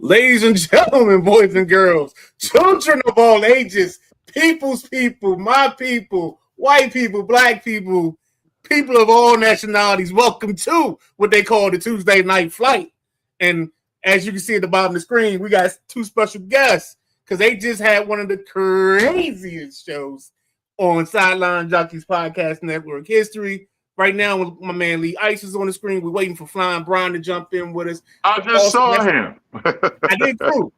Ladies and gentlemen, boys and girls, children of all ages, people's people, my people, white people, black people, people of all nationalities, welcome to what they call the Tuesday Night Flight. And as you can see at the bottom of the screen, we got two special guests because they just had one of the craziest shows on Sideline Jockeys Podcast Network history. Right now, with my man Lee Ice is on the screen. We're waiting for Flying Brian to jump in with us. I just saw him. I did too.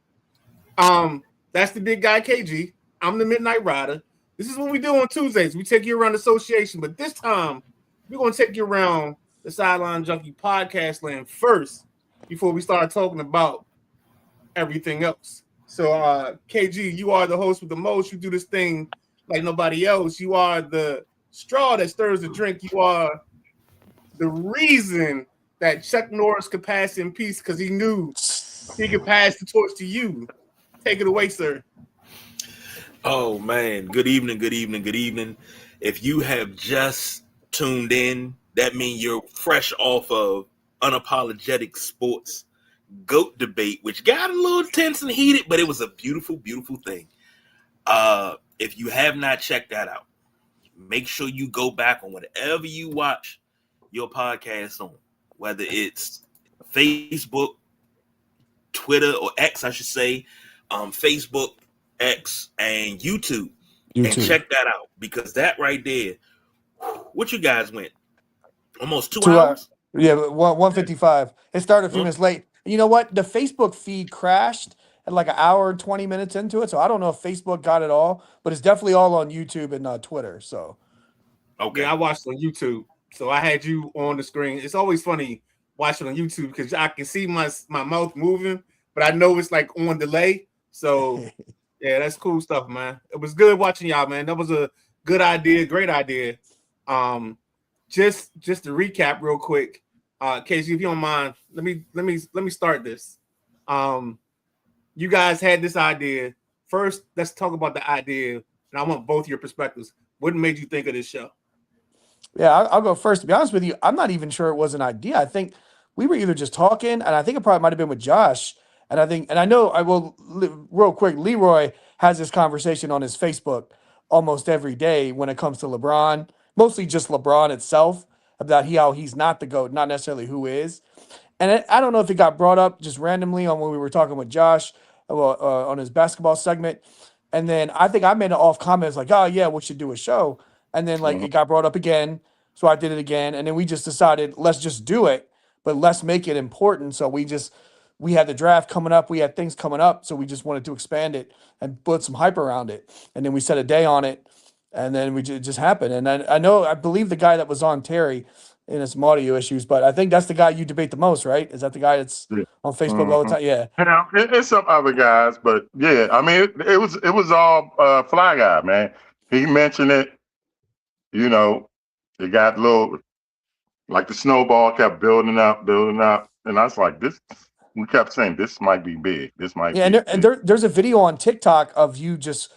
That's the big guy KG. I'm the Midnight Rider. This is what we do on Tuesdays. We take you around the association, but this time we're going to take you around the Sideline Junkie podcast land first before we start talking about everything else. So, KG, you are the host with the most. You do this thing like nobody else. You are the straw that stirs the drink. You are the reason that Chuck Norris could pass in peace because he knew he could pass the torch to you. Take it away, sir. Oh, man. Good evening. If you have just tuned in, that means you're fresh off of Unapologetic Sports GOAT debate, which got a little tense and heated, but it was a beautiful, beautiful thing. If you have not checked that out, make sure you go back on whatever you watch your podcast on, whether it's Facebook, Twitter, or X, I should say, Facebook, X, and YouTube, and check that out, because that right there, what you guys went? Almost 2 hours? Yeah, 1:55. It started a few minutes late. You know what? The Facebook feed crashed at like an hour and 20 minutes into it, so I don't know if Facebook got it all, but it's definitely all on YouTube and Twitter. So, okay, I watched on YouTube, so I had you on the screen. It's always funny watching on YouTube because I can see my mouth moving, but I know it's like on delay. So, yeah, that's cool stuff, man. It was good watching y'all, man. That was a good idea, great idea. Just to recap real quick, Casey, if you don't mind, let me start this. You guys had this idea. First, let's talk about the idea, and I want both your perspectives. What made you think of this show? Yeah, I'll go first. To be honest with you, I'm not even sure it was an idea. I think we were either just talking, and I think it probably might have been with Josh. And I know I will real quick. Leroy has this conversation on his Facebook almost every day when it comes to LeBron, mostly just LeBron itself, about how he's not the GOAT, not necessarily who is. And I don't know if it got brought up just randomly on when we were talking with Josh on his basketball segment. And then I think I made an off comment like, oh, yeah, we should do a show. And then it got brought up again. So I did it again. And then we just decided, let's just do it, but let's make it important. So we had the draft coming up. We had things coming up. So we just wanted to expand it and put some hype around it. And then we set a day on it. And then it just happened. And I believe the guy that was on Terry in some audio issues, but I think that's the guy you debate the most, right? Is that the guy that's on Facebook all the time? Yeah. Yeah, it's some other guys, but yeah, I mean, it was all Fly Guy, man. He mentioned it, it got a little, like the snowball kept building up. And I was like, we kept saying, this might be big. This might be big. And there's a video on TikTok of you just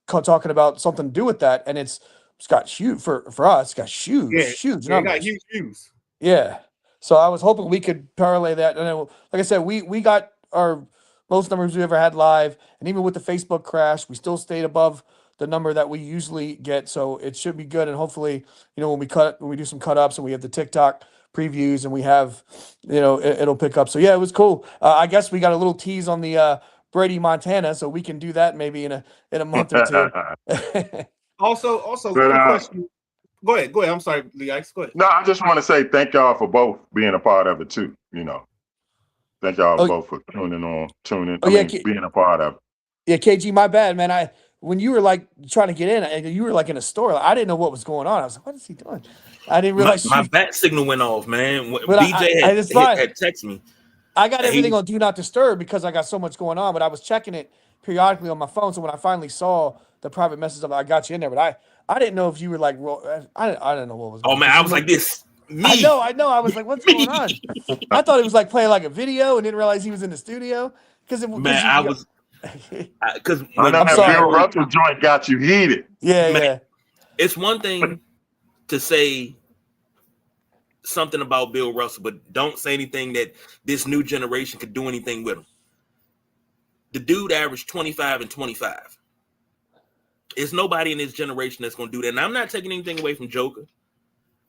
talking about something to do with that. And it's got huge for us. It's got huge numbers. Got huge views. Yeah. So I was hoping we could parlay that. And then, like I said, we got our most numbers we ever had live. And even with the Facebook crash, we still stayed above the number that we usually get. So it should be good. And hopefully, when we do some cut ups and we have the TikTok previews and we have, it'll pick up. So yeah, it was cool. I guess we got a little tease on the Brady Montana, so we can do that maybe in a month or two. Also, quick question. Go ahead. I'm sorry, Lee Ice. Go ahead. No, I just want to say thank y'all for both being a part of it too. Thank y'all both for being a part of it. Yeah, KG, my bad, man. When you were like trying to get in, you were like in a store. I didn't know what was going on. I was like, what is he doing? I didn't realize my bat signal went off, man. BJ had texted me. I got everything on Do Not Disturb because I got so much going on, but I was checking it periodically on my phone. So when I finally saw the private message of I got you in there, but I didn't know if you were like, I didn't know what was going on. Oh, man, I was like this. Me. I know. I was like, what's going on? I thought it was like playing like a video and didn't realize he was in the studio. Man, Because I know I'm that sorry. Bill Russell joint got you heated. Yeah. it's one thing to say something about Bill Russell, but don't say anything that this new generation could do anything with him. The dude averaged 25 and 25. There's nobody in this generation that's going to do that. And I'm not taking anything away from Joker,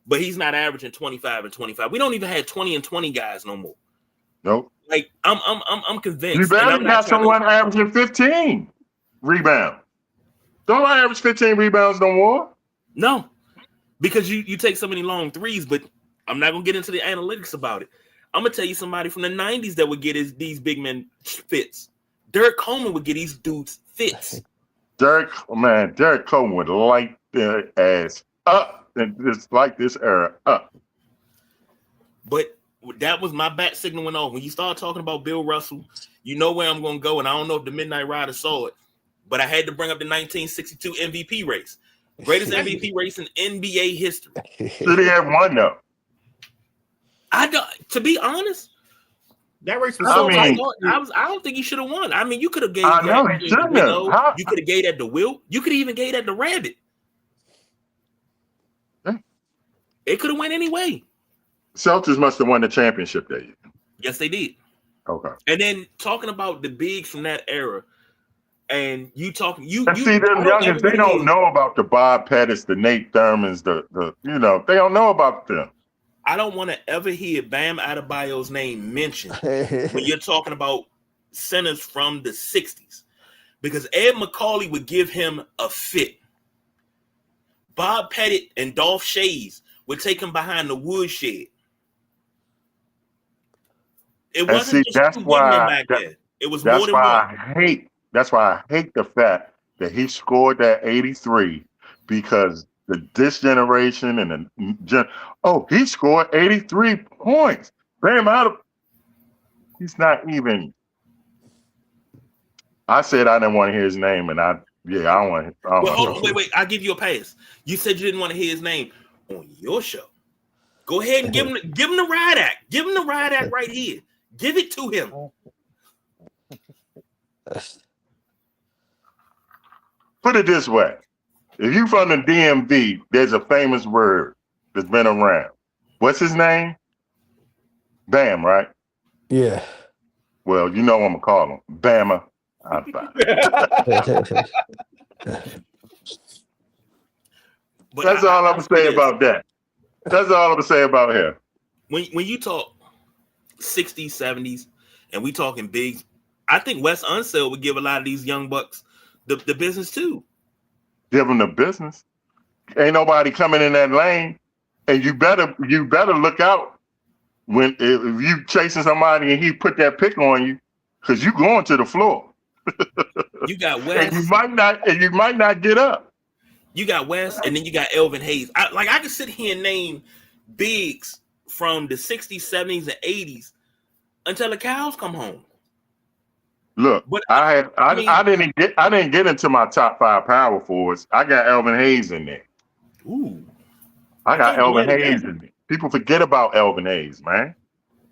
but he's not averaging 25 and 25. We don't even have 20 and 20 guys no more. Nope. Like I'm convinced. You better got someone averaging 15 rebounds. Don't I average 15 rebounds no more? No, because you take so many long threes, but I'm not gonna get into the analytics about it. I'm gonna tell you somebody from the 90s that would get these big men fits. Derek Coleman would get these dudes fits. Derek Coleman would light their ass up and just like this era up. But that was my bat signal went off. When you start talking about Bill Russell, you know where I'm gonna go, and I don't know if the Midnight Rider saw it, but I had to bring up the 1962 MVP race. Greatest MVP race in NBA history. Should he have won though? To be honest, that race was I don't think he should have won. I mean, you could have gave I know he shouldn't have. You could have gave that to Wilt. You could even gave that to Rabbit. Yeah. It could have went anyway. Celtics must have won the championship that year. Yes, they did. Okay. And then talking about the bigs from that era, and you talking see them youngins, they don't know about the Bob Pettis, the Nate Thurmans, they don't know about them. I don't want to ever hear Bam Adebayo's name mentioned when you're talking about centers from the 60s, because Ed McCauley would give him a fit. Bob Pettit and Dolph Schayes would take him behind the woodshed. It wasn't just two women back then. It was more than one. That's why I hate the fact that he scored that 83, because this generation and he scored 83 points. He's not even. I said I didn't want to hear his name, and I don't want. Hold on, wait. I'll give you a pass. You said you didn't want to hear his name on your show. Go ahead and give him the riot act. Give him the riot act right here. Give it to him. Put it this way. If you from the DMV, there's a famous word that's been around. What's his name? Bam, right? Yeah. Well, you know what I'm going to call him. Bama. That's all I'm going to say about that. That's all I'm going to say about him. When you talk 60s, 70s, and we talking bigs, I think Wes Unseld would give a lot of these young bucks the business too. Give them the business. Ain't nobody coming in that lane, and you better look out if you chasing somebody and he put that pick on you, because you going to the floor. You got Wes, and you might not get up. You got Wes, and then you got Elvin Hayes. I could sit here and name bigs from the 60s, 70s, and 80s until the cows come home. Look, but I didn't get into my top 5 power forwards. I got Elvin Hayes in there. Ooh, I got Elvin Hayes in there. People forget about Elvin Hayes, man.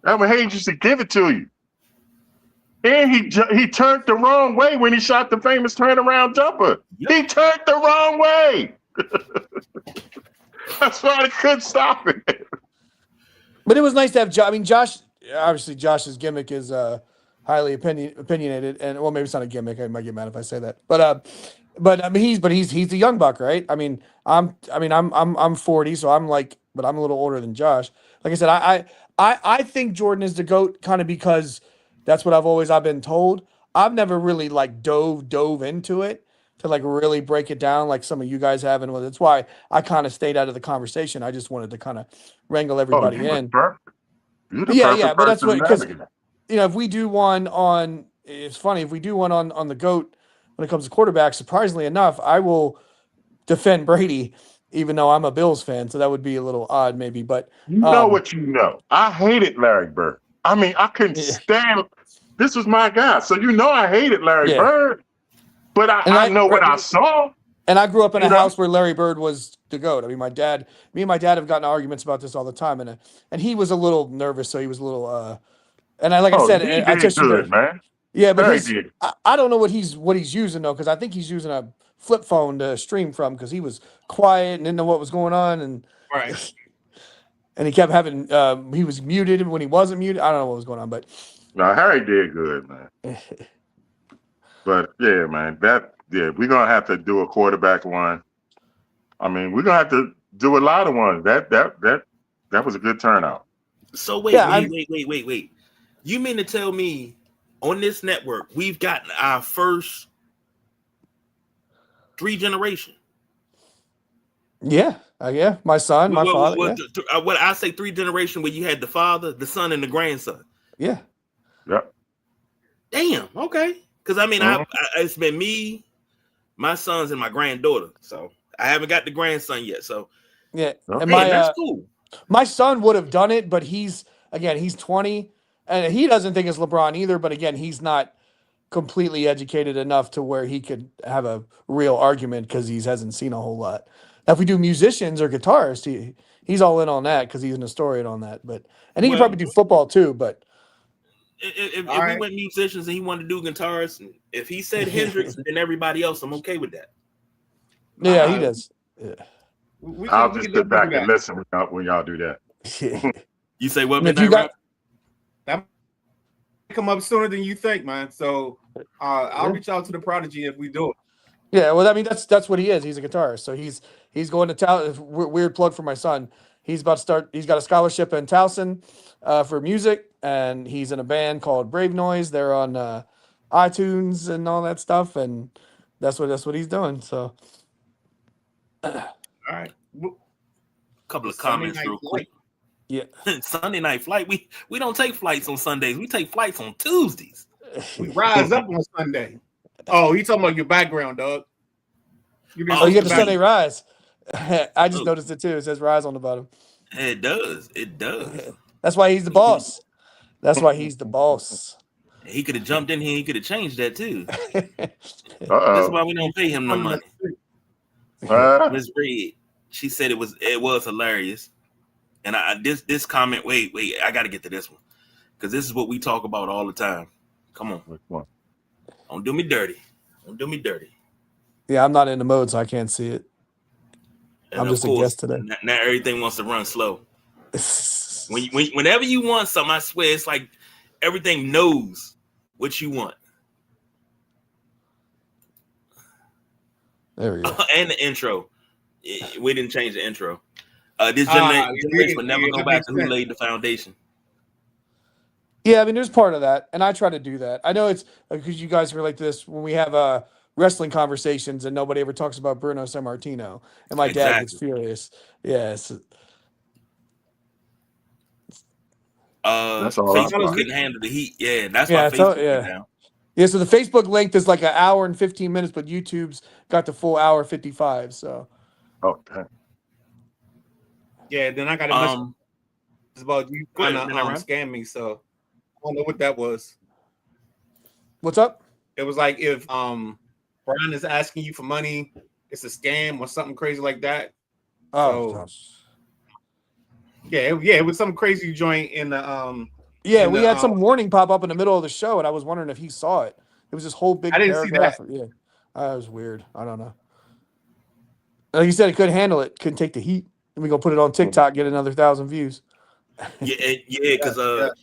Elvin Hayes used to give it to you, and he turned the wrong way when he shot the famous turnaround jumper. Yep. He turned the wrong way. That's why they couldn't stop it. But it was nice to have Josh. I mean, obviously Josh's gimmick is highly opinionated, and well, maybe it's not a gimmick. I might get mad if I say that. But I mean, he's a young buck, right? I mean, I'm 40, so I'm but I'm a little older than Josh. Like I said, I think Jordan is the GOAT, kind of because that's what I've been told. I've never really dove into it to really break it down like some of you guys have, and that's why I kind of stayed out of the conversation. I just wanted to kind of wrangle everybody in. Yeah, but that's what, because if we do one on, it's funny, if we do one on the GOAT when it comes to quarterbacks, surprisingly enough, I will defend Brady, even though I'm a Bills fan, so that would be a little odd maybe. But you know what you know. I hated Larry Bird. I mean, I couldn't stand. This was my guy, so I hated Larry Bird. But I know what I saw. And I grew up in a house where Larry Bird was the GOAT. I mean, me and my dad have gotten arguments about this all the time, and he was a little nervous, so he was a little. And I said, I just good, man. Yeah, but Harry did. I don't know what he's using though, because I think he's using a flip phone to stream from because he was quiet and didn't know what was going on, and Right. and he kept having he was muted when he wasn't muted. I don't know what was going on, but No, Harry did good, man. But yeah, man, we're gonna have to do a quarterback one. I mean, we're gonna have to do a lot of ones. That was a good turnout. So wait. You mean to tell me on this network we've gotten our first 3 generation? yeah, my son, my father, What I say 3 generation where you had the father, the son, and the grandson. yeah. Yep. Damn. Okay. Because I mean, it's been me, my sons, and my granddaughter. So I haven't got the grandson yet. So Yeah, Okay. and that's cool. my son would have done it, but he's 20, and he doesn't think it's LeBron either. But again, he's not completely educated enough to where he could have a real argument because he hasn't seen a whole lot. Now, if we do musicians or guitarists, he's all in on that because he's an historian on that. But and he can probably do football too. But If we went musicians and he wanted to do guitars, if he said Hendrix and everybody else, I'm okay with that. yeah, he does. Yeah. I'll just sit back and listen when y'all do that. You say what? If you got, that come up sooner than you think, man. So I'll reach out to the Prodigy if we do it. yeah, well, I mean that's what he is. He's a guitarist, so he's going to Towson. Weird plug for my son. He's about to start. He's got a scholarship in Towson for music, and he's in a band called Brave Noise. They're on iTunes and all that stuff, and that's what he's doing. So, All right. Couple of Sunday comments night real quick. yeah, Sunday night flight. We don't take flights on Sundays. We take flights on Tuesdays. We rise up on Sunday. Oh, you talking about your background, dog? you get the Sunday Rise. I just noticed it too. It says Rise on the bottom. It does. It does. That's why he's the boss. That's why he's the boss. He could have jumped in here. He could have changed that too. That's Uh-oh. why we don't pay him no money. Miss Reed, she said it was hilarious. And this comment. Wait. I got to get to this one because this is what we talk about all the time. Come on. Which one? Don't do me dirty. Don't do me dirty. Yeah, I'm not in the mode, so I can't see it. And I'm of just a course, guest today. Now everything wants to run slow. Whenever you want something, I swear it's like everything knows what you want. There we go. And the intro. We didn't change the intro. This generation will never go back to who laid the foundation. Yeah, I mean, there's part of that, and I try to do that. I know it's because you guys relate to this when we have wrestling conversations and nobody ever talks about Bruno Sammartino, and my dad gets furious. Yes. That's all Facebook couldn't handle the heat. Yeah, that's why Facebook went down. Yeah, so the Facebook length is like an hour and 15 minutes, but YouTube's got the full hour 55. So. Oh, damn. Yeah, then I got a message about you trying to scam me. So I don't know what that was. What's up? It was like if Brian is asking you for money, it's a scam or something crazy like that. Oh, so, it was some crazy joint in the we had some warning pop up in the middle of the show, and I was wondering if he saw it. It was this whole big paragraph. See that. Yeah, that was weird. I don't know. Like you said, he couldn't handle it. Couldn't take the heat. And we gonna put it on TikTok, get another 1,000 views. Yeah, because that's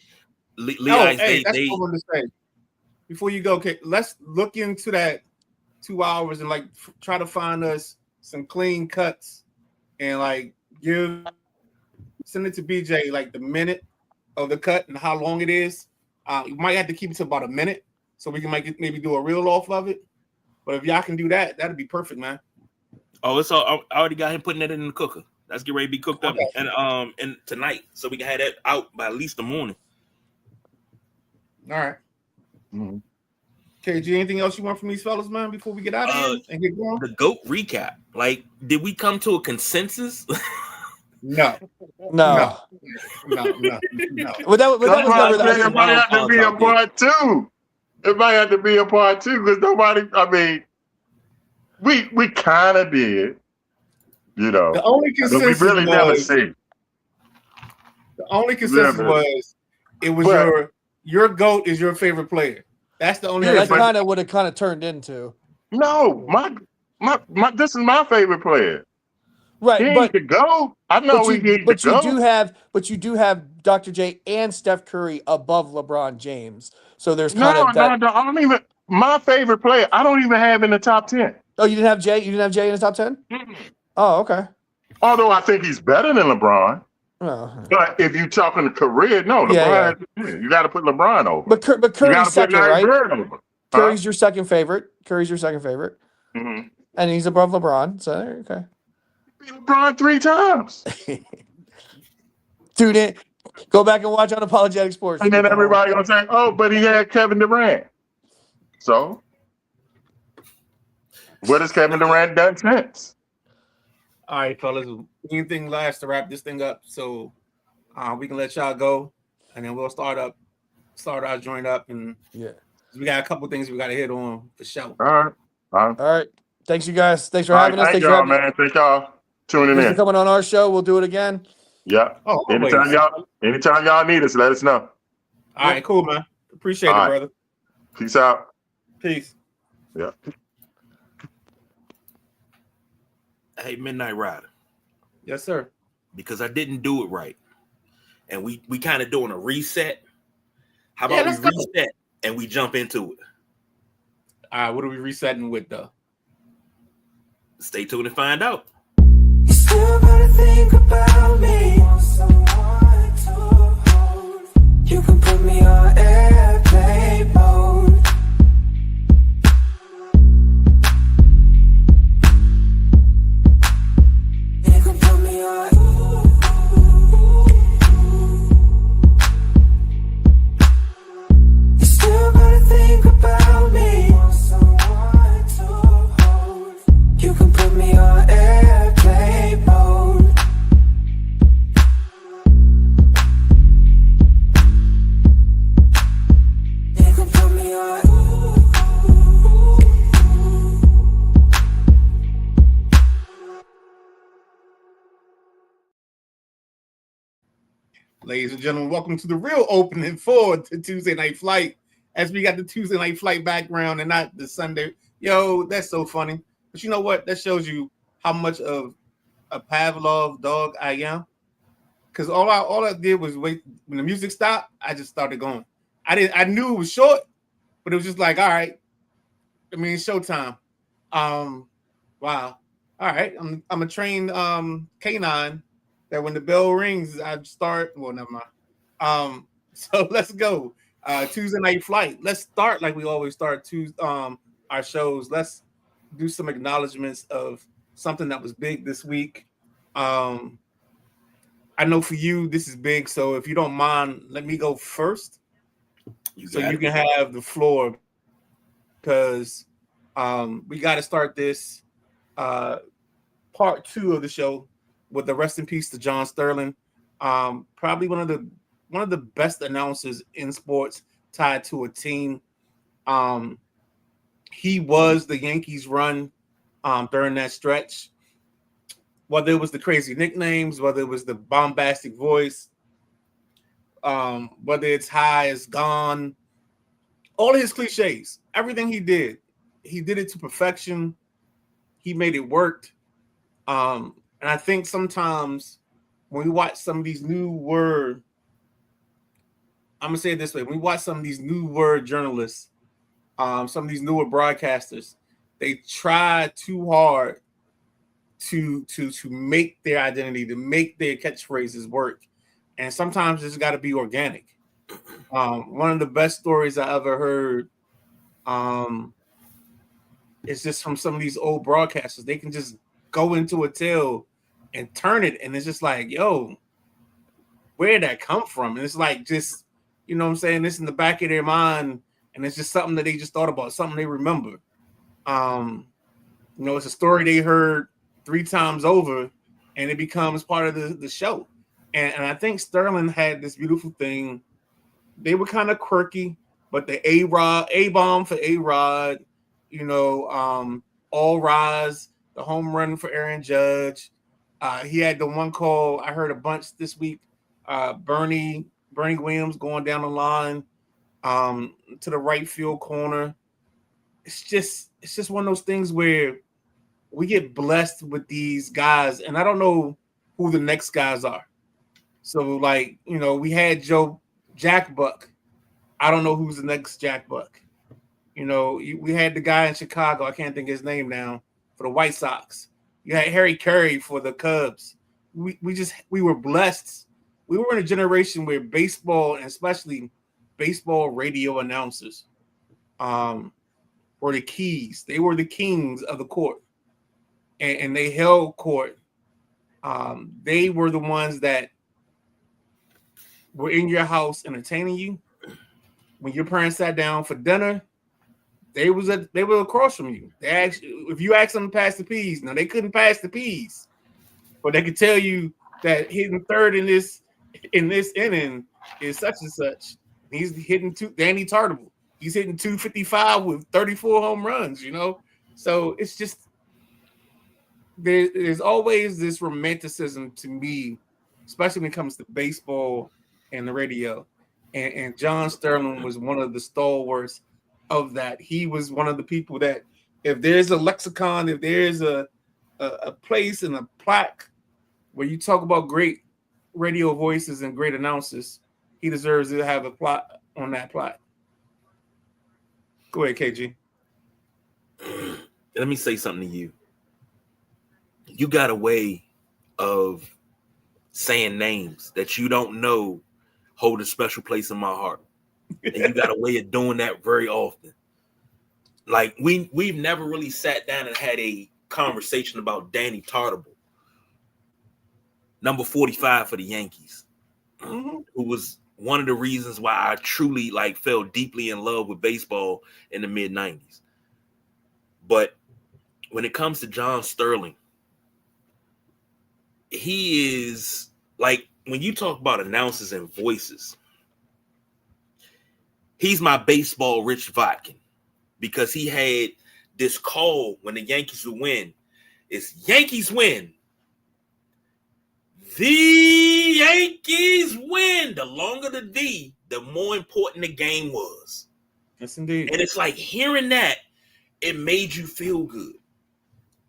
what I want to say. Before you go, okay, let's look into that 2 hours and like try to find us some clean cuts and like send it to BJ like the minute of the cut and how long it is. You might have to keep it to about a minute so we can maybe do a reel off of it. But if y'all can do that, that'd be perfect, man. Oh, it's all. I already got him putting it in the cooker. That's getting ready to be cooked up and tonight, so we can have that out by at least the morning. All right. Mm-hmm. KG, anything else you want from these fellas, man, before we get out of here and get going? The GOAT recap. Like, did we come to a consensus? No. Well, that was never that. It might have to be a part two. It might have to be a part two because nobody. I mean, we kind of did. You know, the only consensus we really never see. The only consensus was it was your GOAT is your favorite player. That's the only Yeah, that's but- kind of what it kind of turned into. No, my this is my favorite player. He Right, ain't but to go. I know he ain't to go. you do have Dr. J and Steph Curry above LeBron James. So there's No, kind of that. no, I don't even. My favorite player, I don't even have in the top 10. Oh, you didn't have Jay? You didn't have Jay in the top 10? Oh, okay. Although I think he's better than LeBron. Oh. But if you're talking career, no, Yeah, LeBron, you got to put LeBron over. But you Curry's got to put second, Larry right? Bird over. Curry's your second favorite. Mhm. And he's above LeBron. So okay. Beat LeBron 3 times. Tune in. Go back and watch Unapologetic Sports. And then everybody gonna say, "Oh, but he had Kevin Durant." So, what has Kevin Durant done since? All right, fellas. Anything last to wrap this thing up, so we can let y'all go, and then we'll start our joint up, and Yeah. we got a couple things we got to hit on for sure. All right. All right. Thanks, you guys. Thanks for All right, having us. thank Thanks for y'all, having man. Thank y'all tuning Thanks for in. coming on our show. We'll do it again. Yeah. Oh, Anytime y'all need us, let us know. All right, cool, man. Appreciate All it, right. brother. Peace out. Peace. Yeah. Hey, Midnight Rider, Yes, sir. because I didn't do it right, and we kind of doing a reset. How Yeah, about let's we go. reset and we jump into it? All right, what are we resetting with, though? Stay tuned and find out. You still gotta think about me. Want someone to hold. You can put me on airplane mode. You can put me on. You still gotta think about me. Want someone to hold. You can put me on airplane mode. You can put me on. Ladies and gentlemen, welcome to the real opening for the Tuesday Night Flight. As we got the Tuesday Night Flight background and not the Sunday. Yo, that's so funny. But you know what? That shows you how much of a Pavlov dog I am. Because all I did was wait when the music stopped. I just started going. I knew it was short, but it was just like, all right. I mean, it's showtime. Wow. All right. I'm a trained canine that when the bell rings, I start. Well, never mind. So let's go. Tuesday Night Flight. Let's start like we always start our shows. Let's do some acknowledgments of something that was big this week. I know for you this is big, so if you don't mind, let me go first, so you can have the floor, because we got to start this part 2 of the show with the rest in peace to John Sterling. Probably one of the best announcers in sports, tied to a team. He was the Yankees run during that stretch. Whether it was the crazy nicknames, whether it was the bombastic voice, whether it's high as gone, all of his cliches, everything he did it to perfection. He made it work. And I think sometimes when we watch some of these new word, I'm gonna say it this way: when we watch some of these new word journalists, some of these newer broadcasters, they try too hard to make their identity, to make their catchphrases work, and sometimes it's got to be organic. One of the best stories I ever heard is just from some of these old broadcasters. They can just go into a tale and turn it, and it's just like, yo, where did that come from? And it's like, just, you know what I'm saying, this in the back of their mind, and it's just something that they just thought about, something they remember. It's a story they heard 3 times over, and it becomes part of the show. And I think Sterling had this beautiful thing. They were kind of quirky, but the A-bomb for A-Rod, all rise, the home run for Aaron Judge. He had the one call I heard a bunch this week. Bernie Williams going down the line. to the right field corner. It's just one of those things where we get blessed with these guys, and I don't know who the next guys are. So, like, we had Jack Buck. I don't know who's the next Jack Buck. We had the guy in Chicago. I can't think of his name now, for the White Sox. You had Harry Carey for the Cubs. We were blessed. We were in a generation where baseball, and especially baseball radio announcers, were the keys. They were the kings of the court, and they held court. They were the ones that were in your house entertaining you. When your parents sat down for dinner, they were across from you. They asked, if you asked them to pass the peas, now they couldn't pass the peas, but they could tell you that hitting third in this inning is such and such. He's hitting Danny Tartable. He's hitting 255 with 34 home runs. So it's just there's always this romanticism to me, especially when it comes to baseball and the radio. And John Sterling was one of the stalwarts of that. He was one of the people that, if there's a lexicon, if there's a place and a plaque where you talk about great radio voices and great announcers, he deserves to have a plaque on that plaque. Go ahead, KG. Let me say something to you. You got a way of saying names that you don't know hold a special place in my heart. And you got a way of doing that very often. Like, we've never really sat down and had a conversation about Danny Tartable, number 45 for the Yankees, who was one of the reasons why I truly fell deeply in love with baseball in the mid-90s. But when it comes to John Sterling, he is when you talk about announcers and voices, he's my baseball Rich Vodkin, because he had this call when the Yankees would win. It's Yankees win. The Yankees win. The longer the D, the more important the game was. Yes, indeed. And it's like, hearing that, it made you feel good.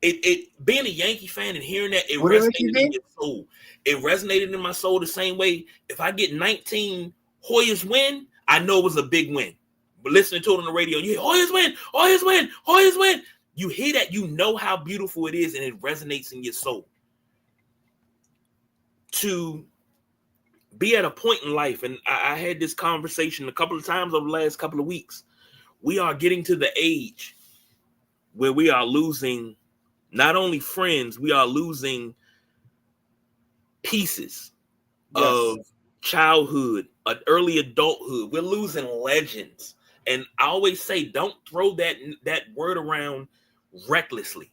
It being a Yankee fan and hearing that, it resonated in your soul. It resonated in my soul the same way. If I get 19 Hoyas win, I know it was a big win. But listening to it on the radio, you hear Hoyas win, Hoyas win, Hoyas win. You hear that, you know how beautiful it is, and it resonates in your soul. To be at a point in life, and I had this conversation a couple of times over the last couple of weeks, we are getting to the age where we are losing not only friends, we are losing pieces of childhood, early adulthood. We're losing legends. And I always say, don't throw that word around recklessly.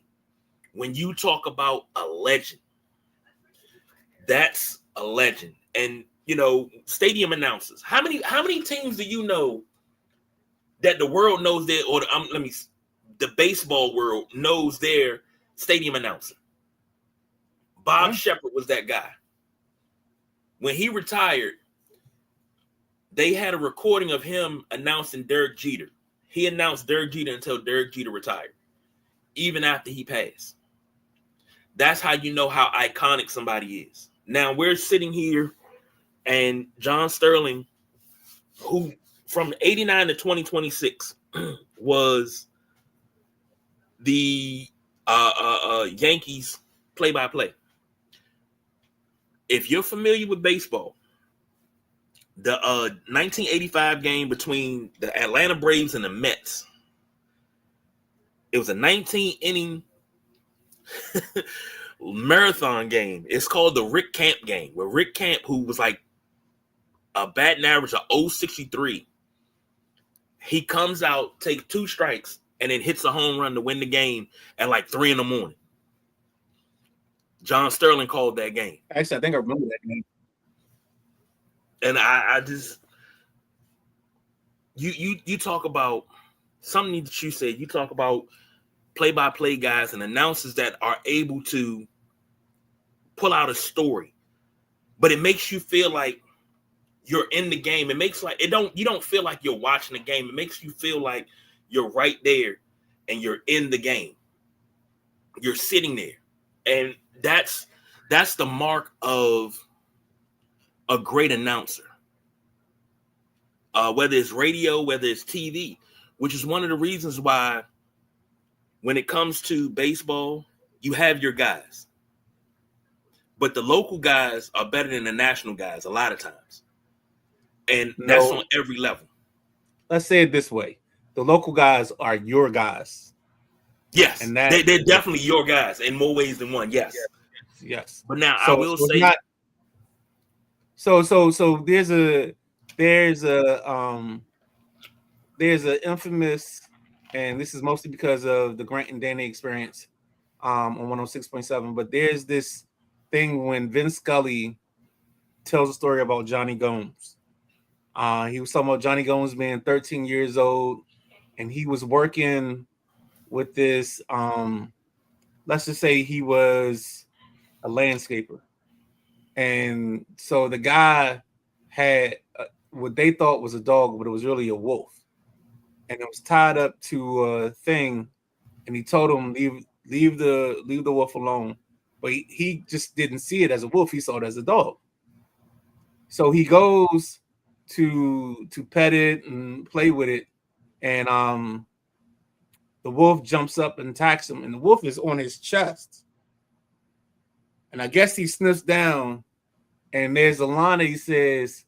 When you talk about a legend, that's a legend. And stadium announcers. How many teams do you know that the world knows their, or the baseball world knows their stadium announcer? Bob Shepard was that guy. When he retired, they had a recording of him announcing Derek Jeter. He announced Derek Jeter until Derek Jeter retired, even after he passed. That's how you know how iconic somebody is. Now we're sitting here, and John Sterling, who from 89 to 2026 was the Yankees play-by-play. If you're familiar with baseball, the 1985 game between the Atlanta Braves and the Mets, it was a 19-inning marathon game. It's called the Rick Camp game, where Rick Camp, who was like a batting average of .063, he comes out, takes 2 strikes, and then hits a home run to win the game at 3 a.m. John Sterling called that game. Actually, I think I remember that game. And I just, you talk about something that you said. You talk about play-by-play guys and announcers that are able to pull out a story, but it makes you feel like you're in the game. It makes like you don't feel like you're watching the game. It makes you feel like you're right there and you're in the game. You're sitting there. And that's the mark of a great announcer. Whether it's radio, whether it's TV, which is one of the reasons why when it comes to baseball, you have your guys. But the local guys are better than the national guys a lot of times. And that's on every level. Let's say it this way. The local guys are your guys. Yes, and they're definitely your guys in more ways than one. Yes. But now I will say, so there's a infamous, and this is mostly because of the Grant and Danny experience on 106.7. But there's this thing when Vince Scully tells a story about Johnny Gomes. He was talking about Johnny Gomes being 13 years old, and he was working with this. Let's just say he was a landscaper, and so the guy had what they thought was a dog, but it was really a wolf, and it was tied up to a thing. And he told him leave the wolf alone, but he just didn't see it as a wolf. He saw it as a dog. So he goes to pet it and play with it, and the wolf jumps up and attacks him, and the wolf is on his chest. And I guess he sniffs down, and there's a line that he says,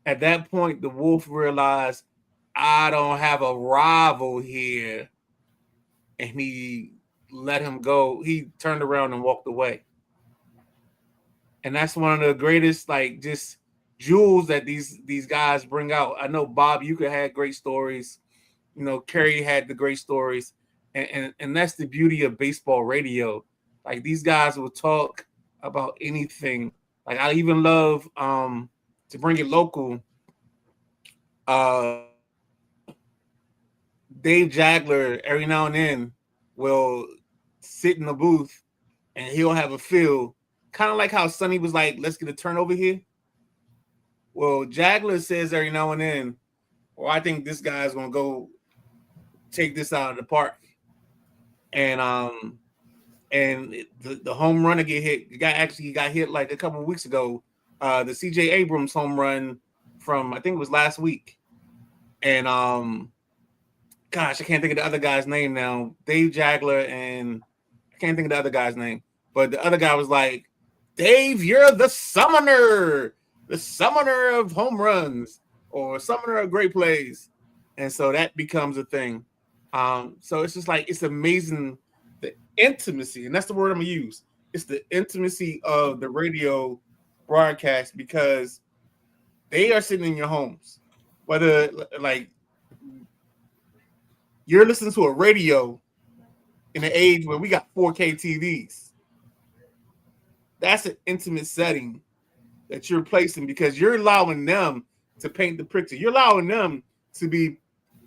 at that point, the wolf realized, I don't have a rival here. And he let him go. He turned around and walked away. And that's one of the greatest, like, just jewels that these guys bring out. I know Bob Uecker had great stories. You know, Kerry had the great stories. And that's the beauty of baseball radio. Like, these guys will talk about anything. Like, I even love, to bring it local, Dave Jagler every now and then will sit in the booth and he'll have a feel, kind of like how Sonny was like, let's get a turnover here. Well, Jagler says every now and then, well, I think this guy's going to go take this out of the park. And the home run to get hit, the guy actually got hit like a couple of weeks ago. The CJ Abrams home run from, I think it was last week. And gosh, I can't think of the other guy's name now. Dave Jagler, and I can't think of the other guy's name. But the other guy was like, Dave, you're the summoner of home runs, or summoner of great plays. And so that becomes a thing. So it's just like, it's amazing, the intimacy, and that's the word I'm gonna use. It's the intimacy of the radio broadcast, because they are sitting in your homes. Whether, like, you're listening to a radio in an age where we got 4K TVs. That's an intimate setting that you're placing, because you're allowing them to paint the picture. You're allowing them to be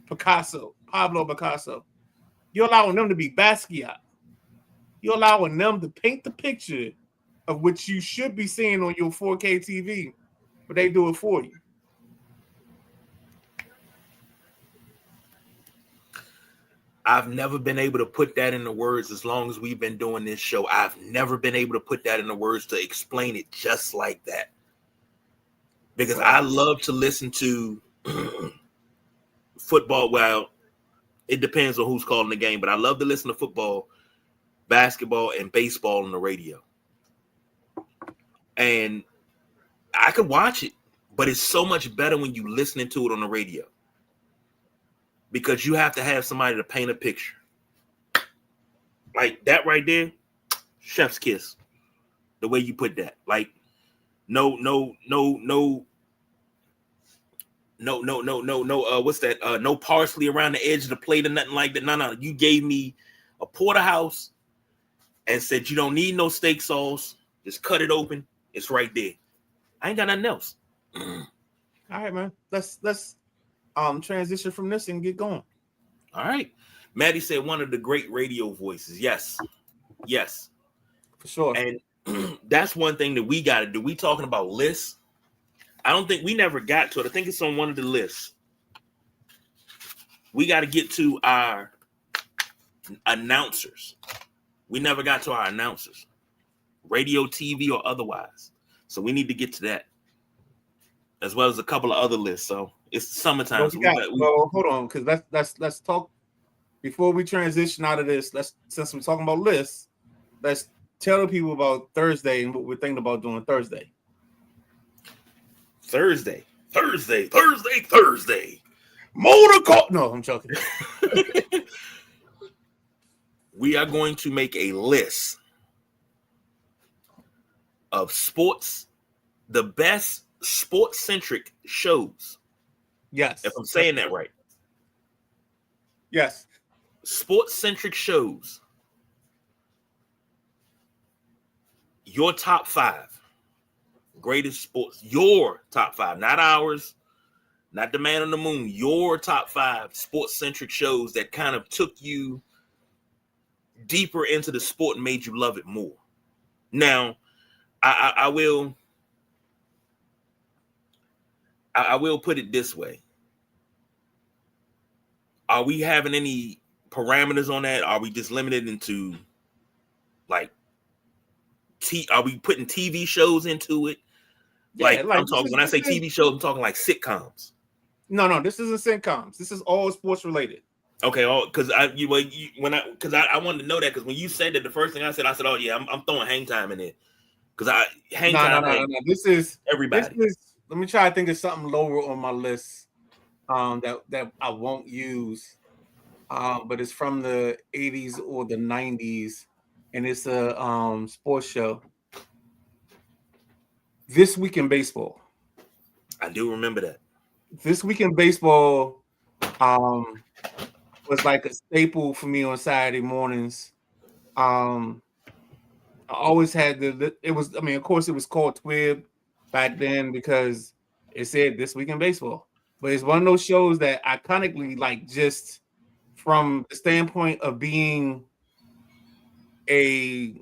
Pablo Picasso. You're allowing them to be Basquiat. You're allowing them to paint the picture of what you should be seeing on your 4K TV, but they do it for you. I've never been able to put that into words as long as we've been doing this show. I've never been able to put that into words to explain it just like that. Because I love to listen to football. Well, it depends on who's calling the game, but I love to listen to football, basketball, and baseball on the radio. And I could watch it, but it's so much better when you're listening to it on the radio. Because you have to have somebody to paint a picture. Like that right there, chef's kiss. The way you put that. Like, no, what's that? No parsley around the edge of the plate or nothing like that. No. You gave me a porterhouse and said you don't need no steak sauce. Just cut it open. It's right there. I ain't got nothing else. All right, man. Let's transition from this and get going. All right. Maddie said one of the great radio voices. Yes, for sure. that's one thing that we got to do. We talking about lists. I don't think we never got to it. I think it's on one of the lists. We got to get to our announcers. We never got to our announcers, radio, TV, or otherwise. So we need to get to that, as well as a couple of other lists. So it's summertime. Well, hold on, because let's talk before we transition out of this. Since we're talking about lists, let's tell the people about Thursday and what we're thinking about doing Thursday. Thursday. Motor car. No, I'm joking. We are going to make a list of sports, the best sports-centric shows. Yes. If I'm saying that right. Yes. Sports-centric shows. Your top 5 greatest sports. Your top 5, not ours, not the Man on the Moon. Your top 5 sports-centric shows that kind of took you deeper into the sport and made you love it more. Now, I will put it this way. Are we having any parameters on that? Are we just limited into like are we putting TV shows into it? Yeah, I'm talking when I say TV shows, I'm talking like sitcoms. No, this isn't sitcoms. This is all sports related. Okay, because I wanted to know that, because when you said that, the first thing I said, oh yeah, I'm throwing Hang Time in it, because Hang Time. No. This is everybody. Let me try to think of something lower on my list that I won't use, but it's from the 80s or the 90s, and it's a sports show. This Week in Baseball. I do remember that. This Week in Baseball was like a staple for me on Saturday mornings. I always had of course it was called Twib back then because it said This Week in Baseball. But it's one of those shows that iconically, like, just from the standpoint of being a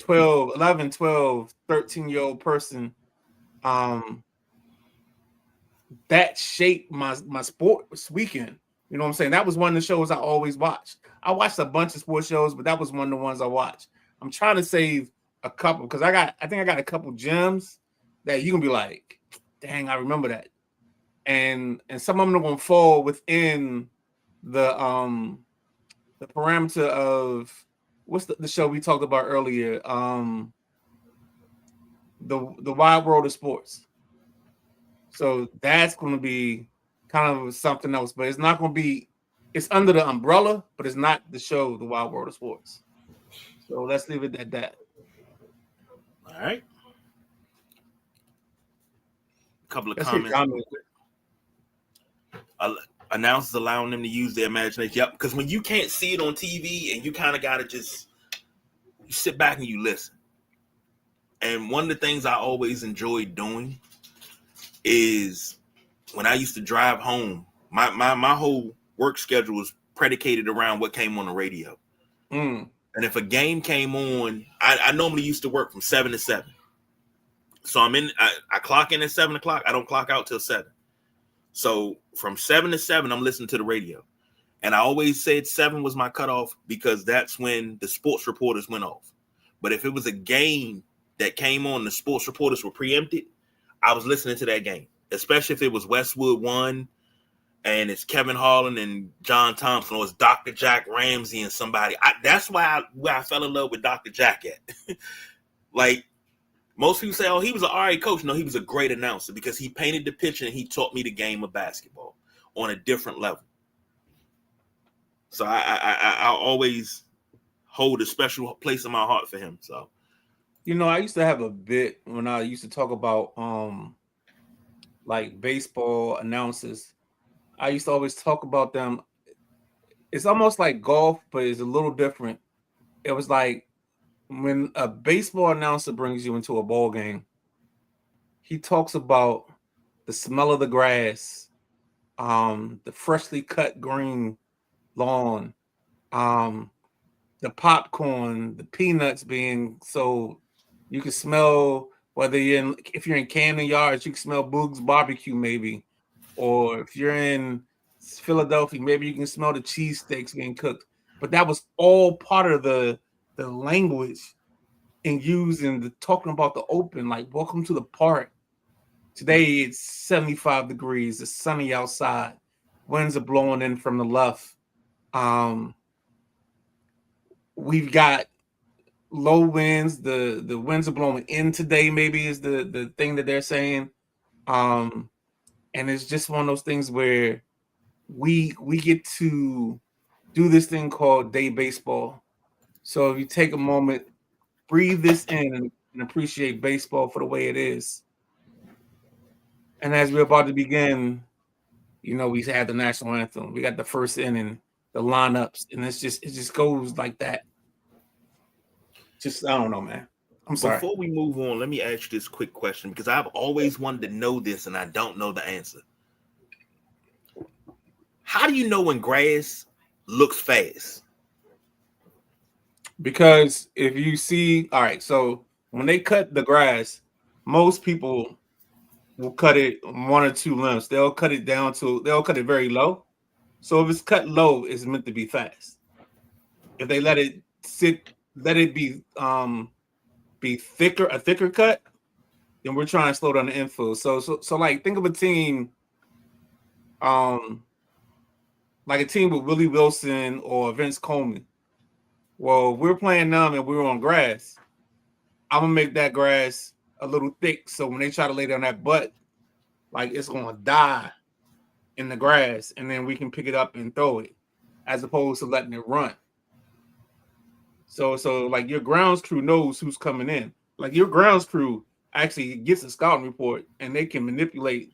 11, 12, 13-year-old person, that shaped my sports weekend. You know what I'm saying? That was one of the shows I always watched. I watched a bunch of sports shows, but that was one of the ones I watched. I'm trying to save a couple because I think I got a couple gems that you can be like, dang, I remember that. And some of them are gonna fall within the parameter of what's the show we talked about earlier? The Wide World of Sports. So that's gonna be kind of something else, but it's not going to be, it's under the umbrella, but it's not the show, The Wild World of Sports. So let's leave it at that. All right. A couple of comments. Announcers allowing them to use their imagination. Yep, because when you can't see it on TV and you kind of got to just you sit back and you listen. And one of the things I always enjoyed doing is when I used to drive home, my whole work schedule was predicated around what came on the radio. And if a game came on, I normally used to work from 7 to 7. So I clock in at 7 o'clock. I don't clock out till 7. So from 7 to 7, I'm listening to the radio. And I always said 7 was my cutoff because that's when the sports reporters went off. But if it was a game that came on, the sports reporters were preempted, I was listening to that game. Especially if it was Westwood 1 and it's Kevin Harlan and John Thompson, or it's Dr. Jack Ramsey and somebody. That's where I fell in love with Dr. Jack at. Like, most people say, oh, he was an RA coach. No, he was a great announcer because he painted the picture and he taught me the game of basketball on a different level. So I always hold a special place in my heart for him. So, I used to have a bit when I used to talk about like baseball announcers. I used to always talk about them. It's almost like golf, but it's a little different. It was like when a baseball announcer brings you into a ball game, he talks about the smell of the grass, the freshly cut green lawn, the popcorn, the peanuts being so You can smell whether if you're in Camden Yards, you can smell Boog's barbecue maybe, or if you're in Philadelphia, maybe you can smell the cheesesteaks being cooked. But that was all part of the language and using the talking about the open, like welcome to the park. Today it's 75 degrees, it's sunny outside, winds are blowing in from the left. We've got low winds. The winds are blowing in today, maybe is the thing that they're saying. And it's just one of those things where we get to do this thing called day baseball. So if you take a moment, breathe this in and appreciate baseball for the way it is. And as we're about to begin, we had the national anthem. We got the first inning, the lineups, and it just goes like that. Just I don't know, man. I'm sorry. Before we move on, let me ask you this quick question because I've always wanted to know this and I don't know the answer. How do you know when grass looks fast? Because if you see, all right, so when they cut the grass, most people will cut it 1 or 2 limbs. They'll cut it very low. So if it's cut low, it's meant to be fast. If they let it sit, let it be thicker, a thicker cut, then we're trying to slow down the infield. So like think of a team, like a team with Willie Wilson or Vince Coleman. Well, we're playing them and we're on grass. I'm gonna make that grass a little thick, so when they try to lay down that butt, like it's gonna die in the grass, and then we can pick it up and throw it, as opposed to letting it run. So like your grounds crew knows who's coming in. Like your grounds crew actually gets a scouting report, and they can manipulate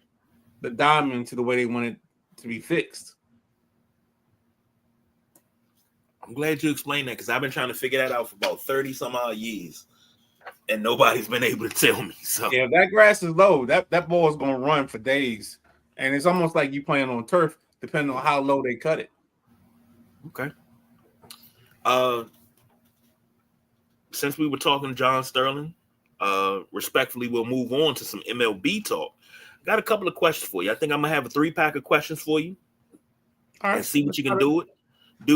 the diamond to the way they want it to be fixed. I'm glad you explained that because I've been trying to figure that out for about 30 some odd years, and nobody's been able to tell me. So yeah, if that grass is low, that ball is gonna run for days, and it's almost like you playing on turf, depending on how low they cut it. Okay. Since we were talking to John Sterling, respectfully, we'll move on to some MLB talk. Got a couple of questions for you. I think I'm gonna have a 3-pack of questions for you. All right, and see what you can do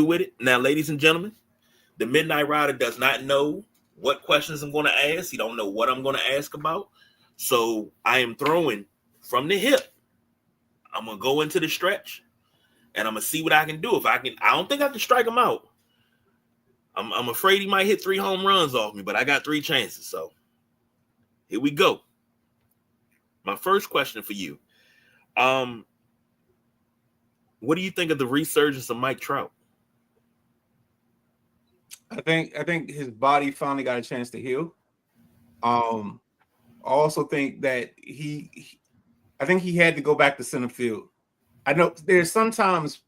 with it. Now, ladies and gentlemen, the Midnight Rider does not know what questions I'm going to ask. He don't know what I'm going to ask about. So I am throwing from the hip. I'm going to go into the stretch, and I'm going to see what I can do. If I can, I don't think I can strike him out. I'm afraid he might hit 3 home runs off me, but I got 3 chances. So here we go. My first question for you. What do you think of the resurgence of Mike Trout? I think his body finally got a chance to heal. I also think that I think he had to go back to center field. I know there's sometimes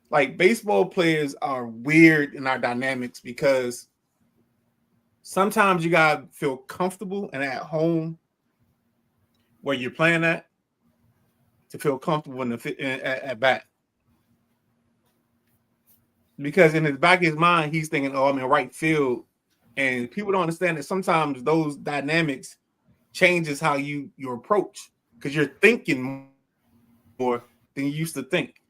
like baseball players are weird in our dynamics because sometimes you gotta feel comfortable and at home where you're playing at to feel comfortable at bat. Because in his back of his mind, he's thinking, "Oh, I'm in right field," and people don't understand that sometimes those dynamics changes how your approach because you're thinking more than you used to think.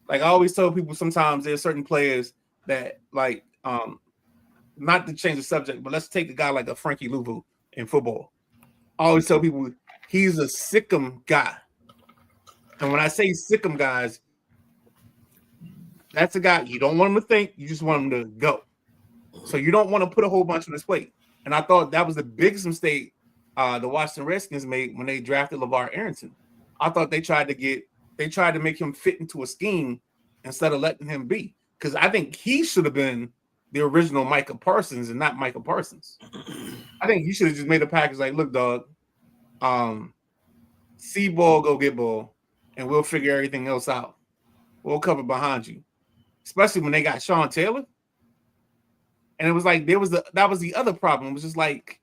Like I always tell people, sometimes there's certain players that like, not to change the subject, but let's take a guy like a Frankie Louvu in football. I always tell people he's a sick'em guy, and when I say sick'em guys. That's a guy you don't want him to think, you just want him to go. So you don't want to put a whole bunch on his plate. And I thought that was the biggest mistake the Washington Redskins made when they drafted LeVar Arrington. I thought they tried to make him fit into a scheme instead of letting him be. Because I think he should have been the original Micah Parsons and not Micah Parsons. I think he should have just made a package like, look, dog, see ball, go get ball, and we'll figure everything else out. We'll cover behind you. Especially when they got Sean Taylor. And it was like that was the other problem. It was just like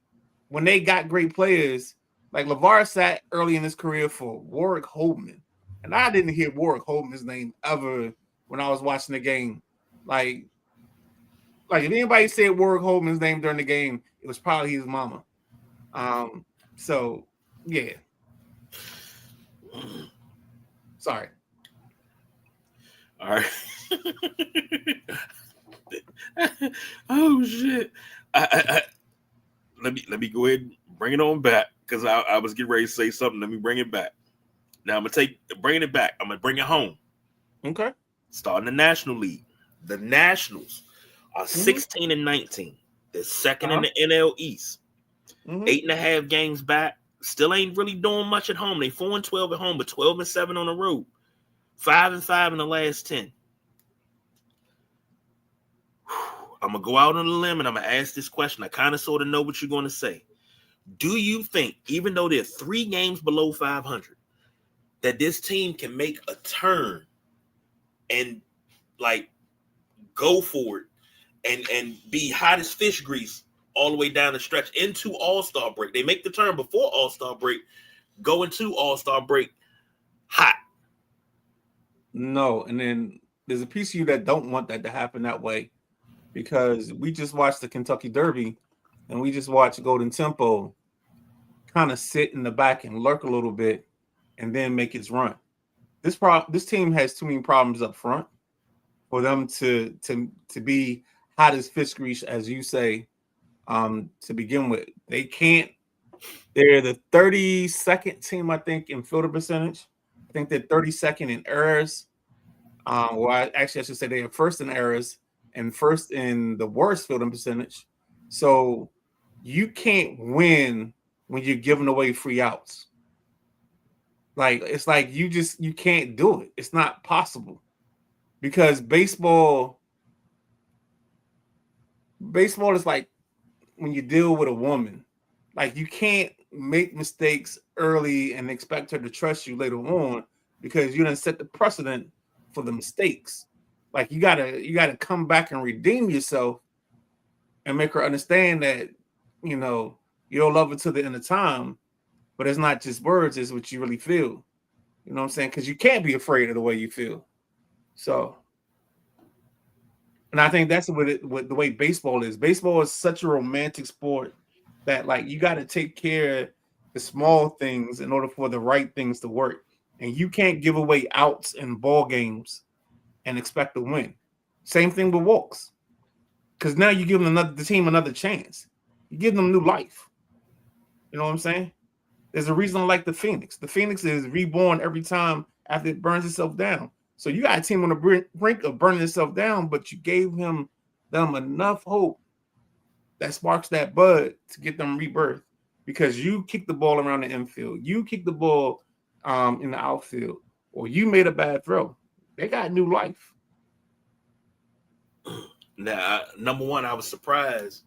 when they got great players, like LeVar sat early in his career for Warwick Holtman. And I didn't hear Warwick Holtman's name ever when I was watching the game. Like if anybody said Warwick Holtman's name during the game, it was probably his mama. So yeah. Sorry. All right. Oh shit! Let me go ahead and bring it on back because I was getting ready to say something. Let me bring it back. Now I'm gonna bringing it back. I'm gonna bring it home. Okay. Starting the National League. The Nationals are 16 and 19. They're 2nd in the NL East. 8.5 games back. Still ain't really doing much at home. They 4-12 at home, but 12-7 on the road. 5-5 in the last 10. I'm gonna go out on a limb and I'm gonna ask this question. I kind of sort of know what you're gonna say. Do you think, even though they're 3 games below 500, that this team can make a turn and like go for it and be hot as fish grease all the way down the stretch into All-Star break? They make the turn before All-Star break, go into All-Star break hot. No, and then there's a piece of you that don't want that to happen that way, because we just watched the Kentucky Derby and we just watched Golden Tempo kind of sit in the back and lurk a little bit and then make its run. This team has too many problems up front for them to be hot as fish grease, as you say, to begin with. They can't. They're the 32nd team, I think, in fielder percentage. I think they're 32nd in errors. I should say they are first in errors and first in the worst fielding percentage. So you can't win when you're giving away free outs. Like, it's like you can't do it. It's not possible, because baseball is like when you deal with a woman. Like, you can't make mistakes early and expect her to trust you later on, because you done set the precedent for the mistakes. Like, you gotta come back and redeem yourself and make her understand that, you'll love her to the end of time, but it's not just words, it's what you really feel. You know what I'm saying? Because you can't be afraid of the way you feel. So, and I think that's what the way baseball is. Baseball is such a romantic sport that, like, you got to take care of the small things in order for the right things to work. And you can't give away outs in ball games and expect to win. Same thing with walks, because now you give the team another chance. You give them new life. You know what I'm saying? There's a reason I like the Phoenix. The Phoenix is reborn every time after it burns itself down. So you got a team on the brink of burning itself down, but you gave them enough hope that sparks that bud to get them rebirth, because you kicked the ball around the infield, you kicked the ball in the outfield, or you made a bad throw. They got new life. Now, number one, I was surprised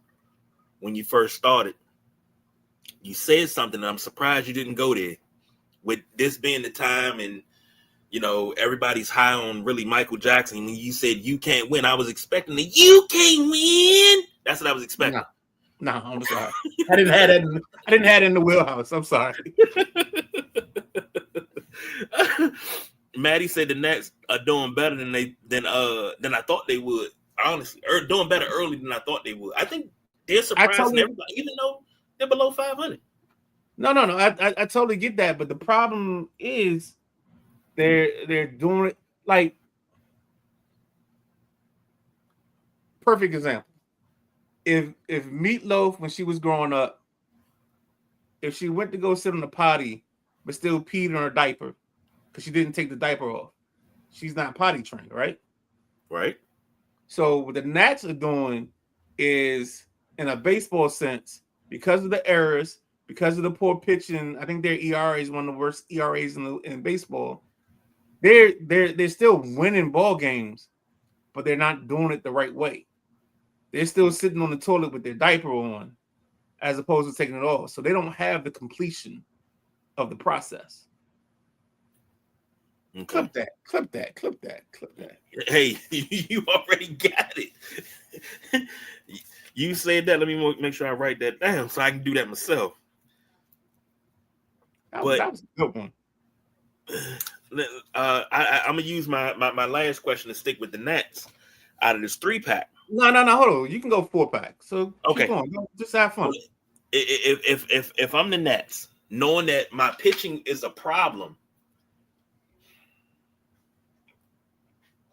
when you first started. You said something, and I'm surprised you didn't go there. With this being the time, and everybody's high on really Michael Jackson, and you said you can't win. I was expecting the "you can't win." That's what I was expecting. No, I'm sorry. I didn't have that in the wheelhouse. I'm sorry. Maddie said the Nets are doing better than I thought they would. Honestly, or doing better early than I thought they would. I think they're surprising everybody, even though they're below 500. No. I totally get that, but the problem is they're doing it like, perfect example. If Meatloaf, when she was growing up, if she went to go sit on the potty but still peed in her diaper because she didn't take the diaper off, she's not potty trained, right? Right. So what the Nats are doing is, in a baseball sense, because of the errors, because of the poor pitching, I think their ERA is one of the worst ERAs in baseball. They're still winning ball games, but they're not doing it the right way. They're still sitting on the toilet with their diaper on, as opposed to taking it off. So they don't have the completion of the process. Okay. Clip that. Hey, you already got it. You said that. Let me make sure I write that down so I can do that myself. That was a good one. I'm gonna use my last question to stick with the Nets out of this 3-pack. No, hold on. You can go 4-pack. So okay, keep going. Just have fun. if I'm the Nets, knowing that my pitching is a problem,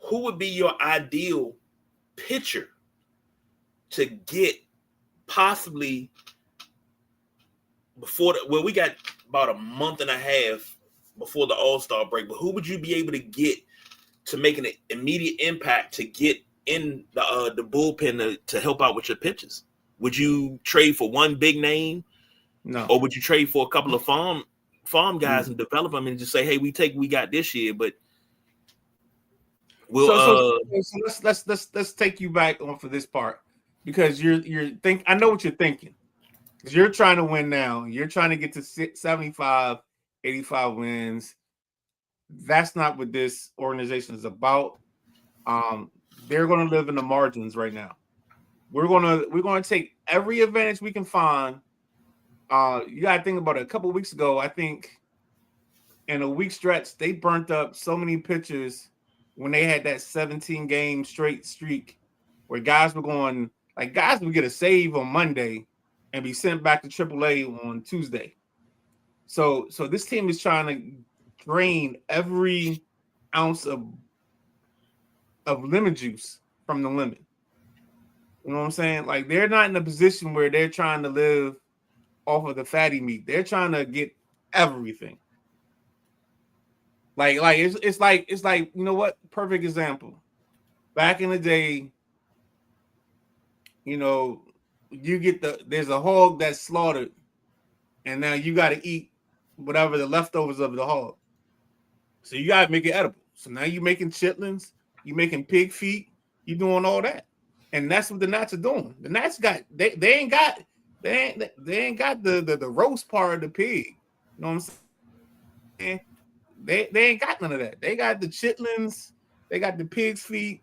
who would be your ideal pitcher to get possibly before we got about a month and a half before the All-Star break, but who would you be able to get to make an immediate impact to get in the bullpen to help out with your pitches? Would you trade for one big name? No. Or would you trade for a couple of farm guys and develop them and just say, hey, we got this year, but we'll so let's take you back on for this part, because I know what you're thinking. Because you're trying to win now. You're trying to get to 75, 85 wins. That's not what this organization is about. They're going to live in the margins right now. We're going to take every advantage we can find. You got to think about it. A couple of weeks ago, I think in a week stretch, they burnt up so many pitchers when they had that 17-game straight streak where guys would get a save on Monday and be sent back to AAA on Tuesday. So this team is trying to drain every ounce of lemon juice from the lemon. You know what I'm saying? Like, they're not in a position where they're trying to live off of the fatty meat. They're trying to get everything. Like it's like you know what? Perfect example. Back in the day, you know, there's a hog that's slaughtered, and now you got to eat whatever the leftovers of the hog. So you got to make it edible. So now you're making chitlins, you're making pig feet, you're doing all that, and that's what the Nats are doing. The Nats they ain't got the roast part of the pig. You know what I'm saying? They ain't got none of that. They got the chitlins, they got the pig's feet,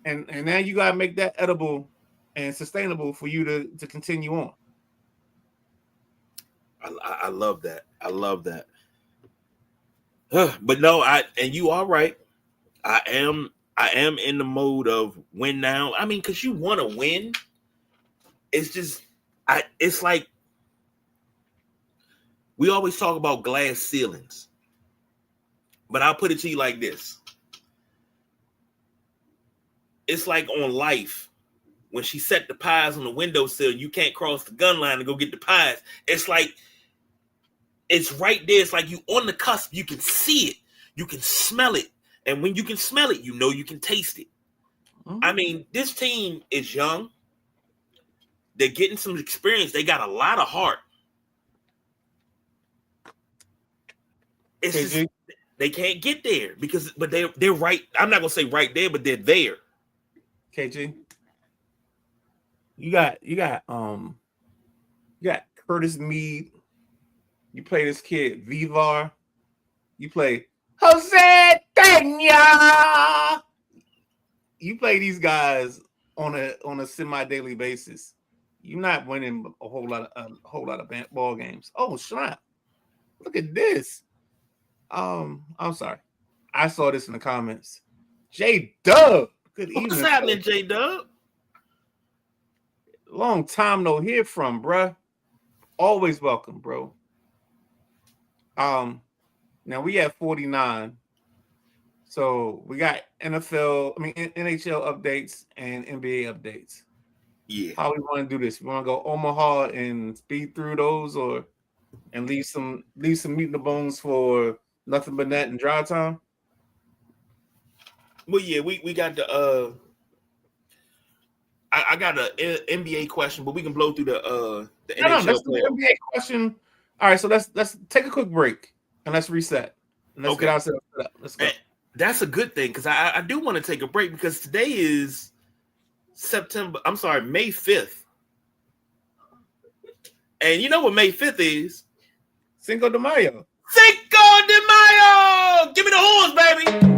and now you gotta make that edible and sustainable for you to continue on. I love that. I love that. But no, and you are right. I am in the mode of win now. I mean, because you want to win. It's just it's like we always talk about glass ceilings. But I'll put it to you like this. It's like on Life, when she set the pies on the windowsill, you can't cross the gun line to go get the pies. It's like, it's right there. It's like you on the cusp. You can see it. You can smell it. And when you can smell it, you know you can taste it. Mm-hmm. I mean, this team is young. They're getting some experience. They got a lot of heart. It's just, they can't get there but they're right. I'm not gonna say right there, but they're there. KG, you got Curtis Mead. You play this kid Vivar. You play Jose Tena. You play these guys on a semi-daily basis. You're not winning a whole lot of ball games. Oh, snap! Look at this. I'm sorry. I saw this in the comments. J-Dub. Good evening. What's happening, J-Dub? Long time no hear from, bruh. Always welcome, bro. Now we have 49. So we got NHL updates and NBA updates. Yeah. How we want to do this? We want to go Omaha and speed through those, and leave some meat in the bones for nothing but net and dry time? Well, yeah, we got the I got an NBA question, but we can blow through the NHL. No, that's the NBA question. All right, so let's take a quick break and let's reset. And let's get ourselves set up. Let's go. And that's a good thing, because I do want to take a break, because today is May 5th. And you know what May 5th is? Cinco de Mayo. Cinco de Mayo! Give me the horns, baby!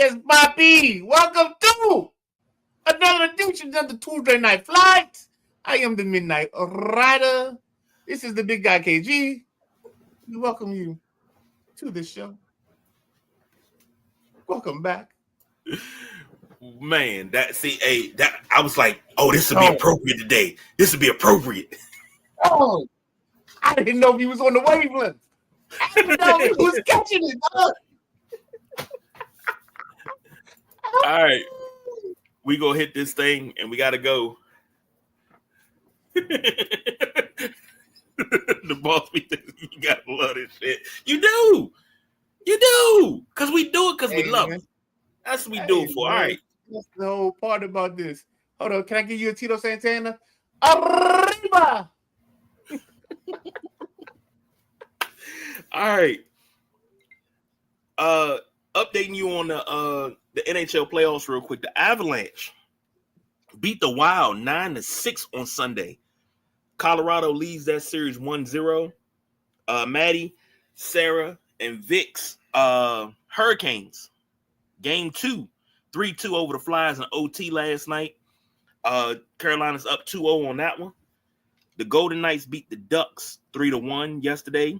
Yes, Bobby. Welcome to another edition of the Tuesday Night Flight. I am the Midnight Rider. This is the big guy KG. We welcome you to this show. Welcome back. Man, I was like, oh, this would be appropriate today. This would be appropriate. Oh, I didn't know if he was on the wavelength. I didn't know if he was catching it. Dog. All right, we gonna hit this thing, and we gotta go. The boss be thinking you gotta love this shit. You do, because we do it because we love it. That's what we do it for. Man. All right. That's the whole part about this. Hold on, can I give you a Tito Santana? Arriba! All right. Updating you on the NHL playoffs real quick. The Avalanche beat the Wild 9-6 on Sunday. Colorado leads that series 1-0. Maddie, Sarah, and Vic's Hurricanes. Game 2, 3-2 over the Flyers in OT last night. Carolina's up 2-0 on that one. The Golden Knights beat the Ducks 3-1 yesterday.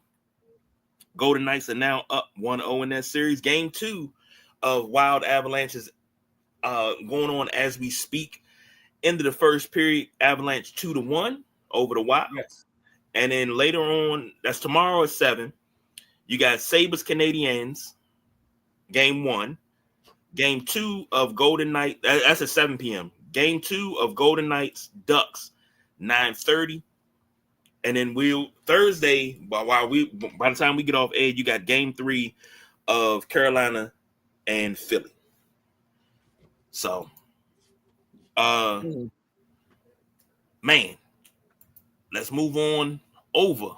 Golden Knights are now up 1-0 in that series. Game 2 of Wild Avalanches going on as we speak. End of the first period, Avalanche 2-1 over the Wild. Yes. And then later on, that's tomorrow at 7. You got Sabres Canadiens, game 1. Game 2 of Golden Knights, that's at 7 p.m. Game 2 of Golden Knights Ducks, 9:30. And then Thursday, by the time we get off air, you got game 3 of Carolina and Philly. So, man, let's move on over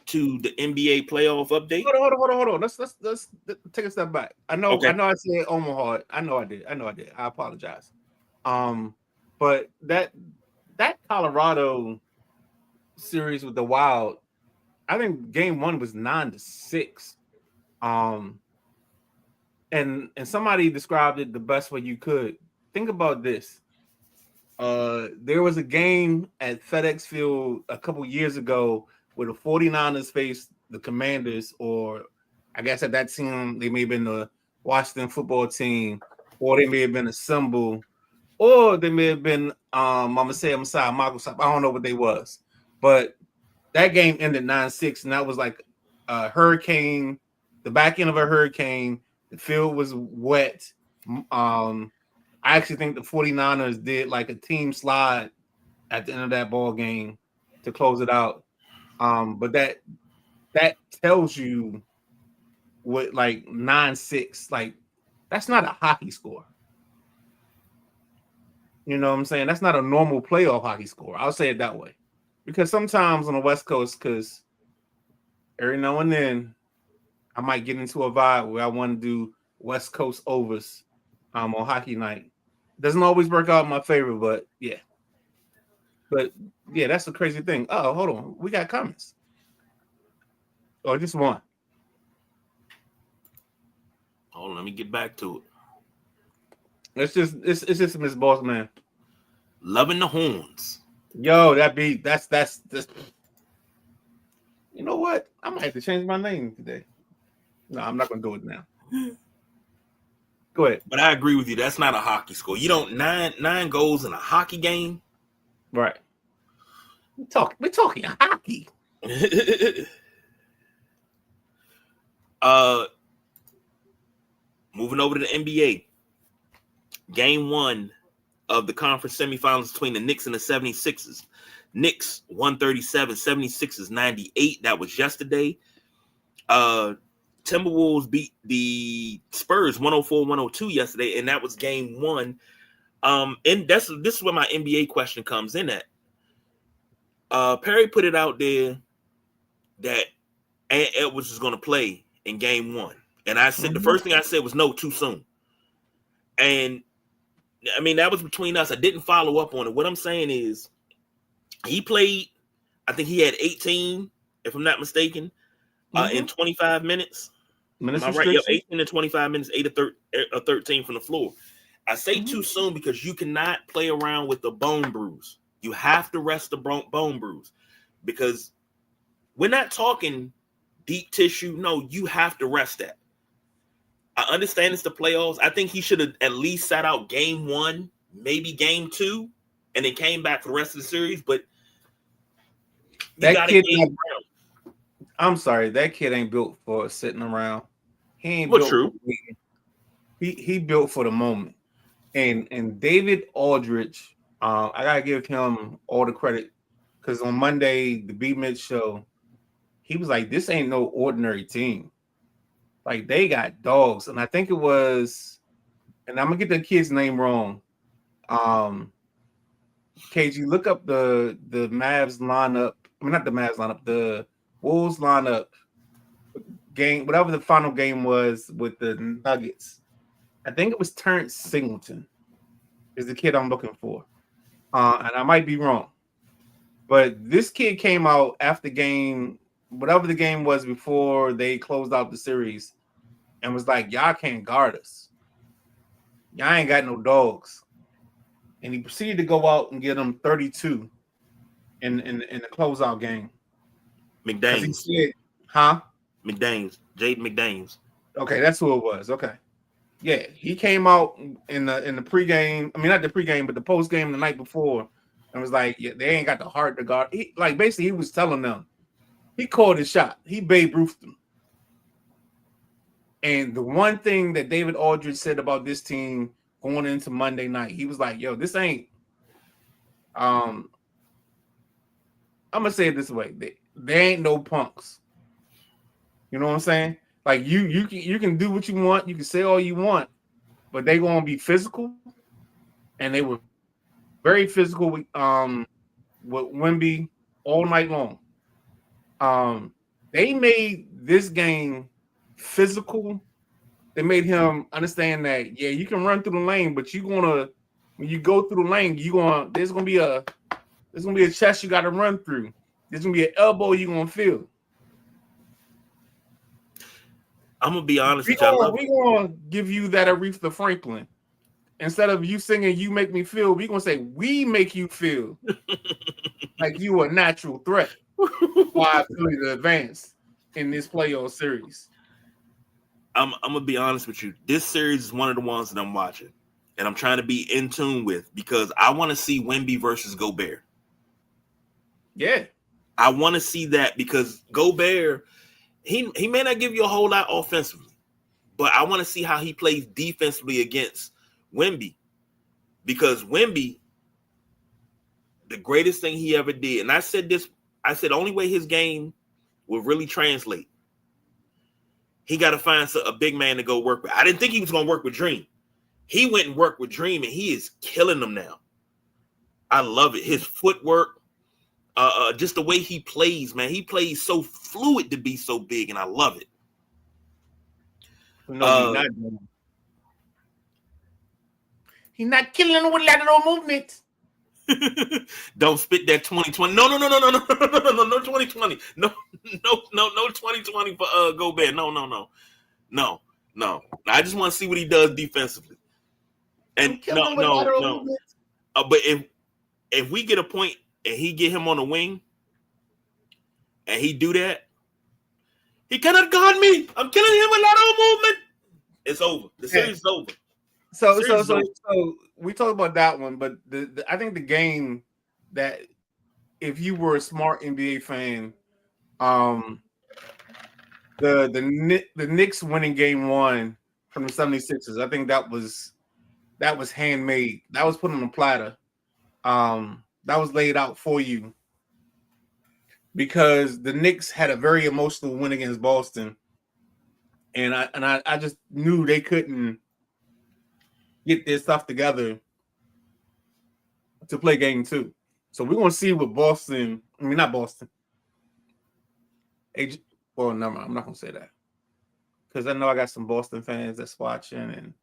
to the NBA playoff update. Hold on. Let's take a step back. I know I said Omaha. I know I did. I apologize. But that Colorado series with the Wild, I think game 1 was 9-6. And somebody described it the best way you could. Think about this. There was a game at FedEx Field a couple years ago where the 49ers faced the Commanders, or I guess at that team, they may have been the Washington football team, or they may have been a Symbol, or they may have been, I'm sorry, Microsoft. I don't know what they was. But that game ended 9-6, and that was like a hurricane, the back end of a hurricane. The field was wet. I actually think the 49ers did like a team slide at the end of that ball game to close it out. But that tells you what, like 9-6, like that's not a hockey score. You know what I'm saying? That's not a normal playoff hockey score. I'll say it that way. Because sometimes on the West Coast, because every now and then I might get into a vibe where I want to do West Coast overs on hockey night. Doesn't always work out in my favor, but yeah. But yeah, that's the crazy thing. Oh, hold on. We got comments. Oh, just one. Hold on, let me get back to it. It's just Miss Boss Man. Loving the horns. Yo, that beat, that's you know what? I might have to change my name today. No, I'm not gonna do it now. Go ahead. But I agree with you. That's not a hockey score. You don't nine goals in a hockey game. Right. We're talking hockey. Moving over to the NBA. Game 1 of the conference semifinals between the Knicks and the 76ers. Knicks 137, 76ers 98. That was yesterday. Timberwolves beat the Spurs 104-102 yesterday, and that was game 1. And this is where my NBA question comes in at. Perry put it out there that Ant Edwards is going to play in game 1. And I said, the first thing I said was no, too soon. And I mean, that was between us. I didn't follow up on it. What I'm saying is he played, I think he had 18, if I'm not mistaken, in 25 minutes. Minutes Am I right? Yep, restriction. 18 to 25 minutes, 8 to 13 from the floor. I say too soon because you cannot play around with the bone bruise. You have to rest the bone bruise because we're not talking deep tissue. No, you have to rest that. I understand it's the playoffs. I think he should have at least sat out game 1, maybe game 2, and then came back for the rest of the series. But That kid, I'm sorry, that kid ain't built for sitting around. He ain't built. True. He built for the moment. And David Aldridge, I gotta give him all the credit because on Monday, the B Mitch show, he was like, "This ain't no ordinary team. Like they got dogs." And I think it was, and I'm gonna get the kid's name wrong. KG, look up the Mavs lineup. I mean, not the Mavs lineup, the Wolves lineup game, whatever the final game was with the Nuggets. I think it was Terrence Singleton is the kid I'm looking for. And I might be wrong. But this kid came out after game, whatever the game was before they closed out the series, and was like, y'all can't guard us. Y'all ain't got no dogs. And he proceeded to go out and get them 32 in the closeout game. McDaniels. He said, huh? McDaniels. Jaden McDaniels. Okay, that's who it was. Okay. Yeah, he came out in the pregame. I mean, not the pregame, but the postgame the night before, and was like, "Yeah, they ain't got the heart to guard." Basically, he was telling them, he called his shot. He Babe Ruthed them. And the one thing that David Aldridge said about this team going into Monday night, he was like, "Yo, this ain't." I'm gonna say it this way: they ain't no punks. You know what I'm saying? Like you can do what you want, you can say all you want, but they gonna be physical, and they were very physical with Wemby all night long. They made this game physical. They made him understand that you can run through the lane, but when you go through the lane, there's gonna be a chest you got to run through. There's gonna be an elbow you're gonna feel. I'm gonna be honest We're gonna give you that Aretha Franklin. Instead of you singing "You Make Me Feel," we're gonna say "We make you feel like you a natural threat." Why I feel you to advance in this playoff series. I'm gonna be honest with you. This series is one of the ones that I'm watching, and I'm trying to be in tune with because I want to see Wemby versus Gobert. Yeah, I want to see that because Gobert. He may not give you a whole lot offensively, but I want to see how he plays defensively against Wemby. Because Wemby, the greatest thing he ever did, and I said the only way his game will really translate, he got to find a big man to go work with. I didn't think he was going to work with Dream. He went and worked with Dream, and he is killing them now. I love it. His footwork. Just the way he plays, man. He plays so fluid to be so big, and I love it. No, he's not killing with lateral movement. Don't spit that 2020. No 2020. No 2020 for Gobert. No. I just want to see what he does defensively. And no. But if we get a point and he get him on the wing, and he do that, he cannot guard me. I'm killing him with lateral movement. It's over. The series is over. So we talked about that one, but I think the game that if you were a smart NBA fan, the Knicks winning game 1 from the 76ers, I think that was handmade. That was put on a platter. That was laid out for you because the Knicks had a very emotional win against Boston, and I just knew they couldn't get their stuff together to play game 2. So we're gonna see what Boston. I mean, not Boston. Well, never mind. I'm not gonna say that because I know I got some Boston fans that's watching, and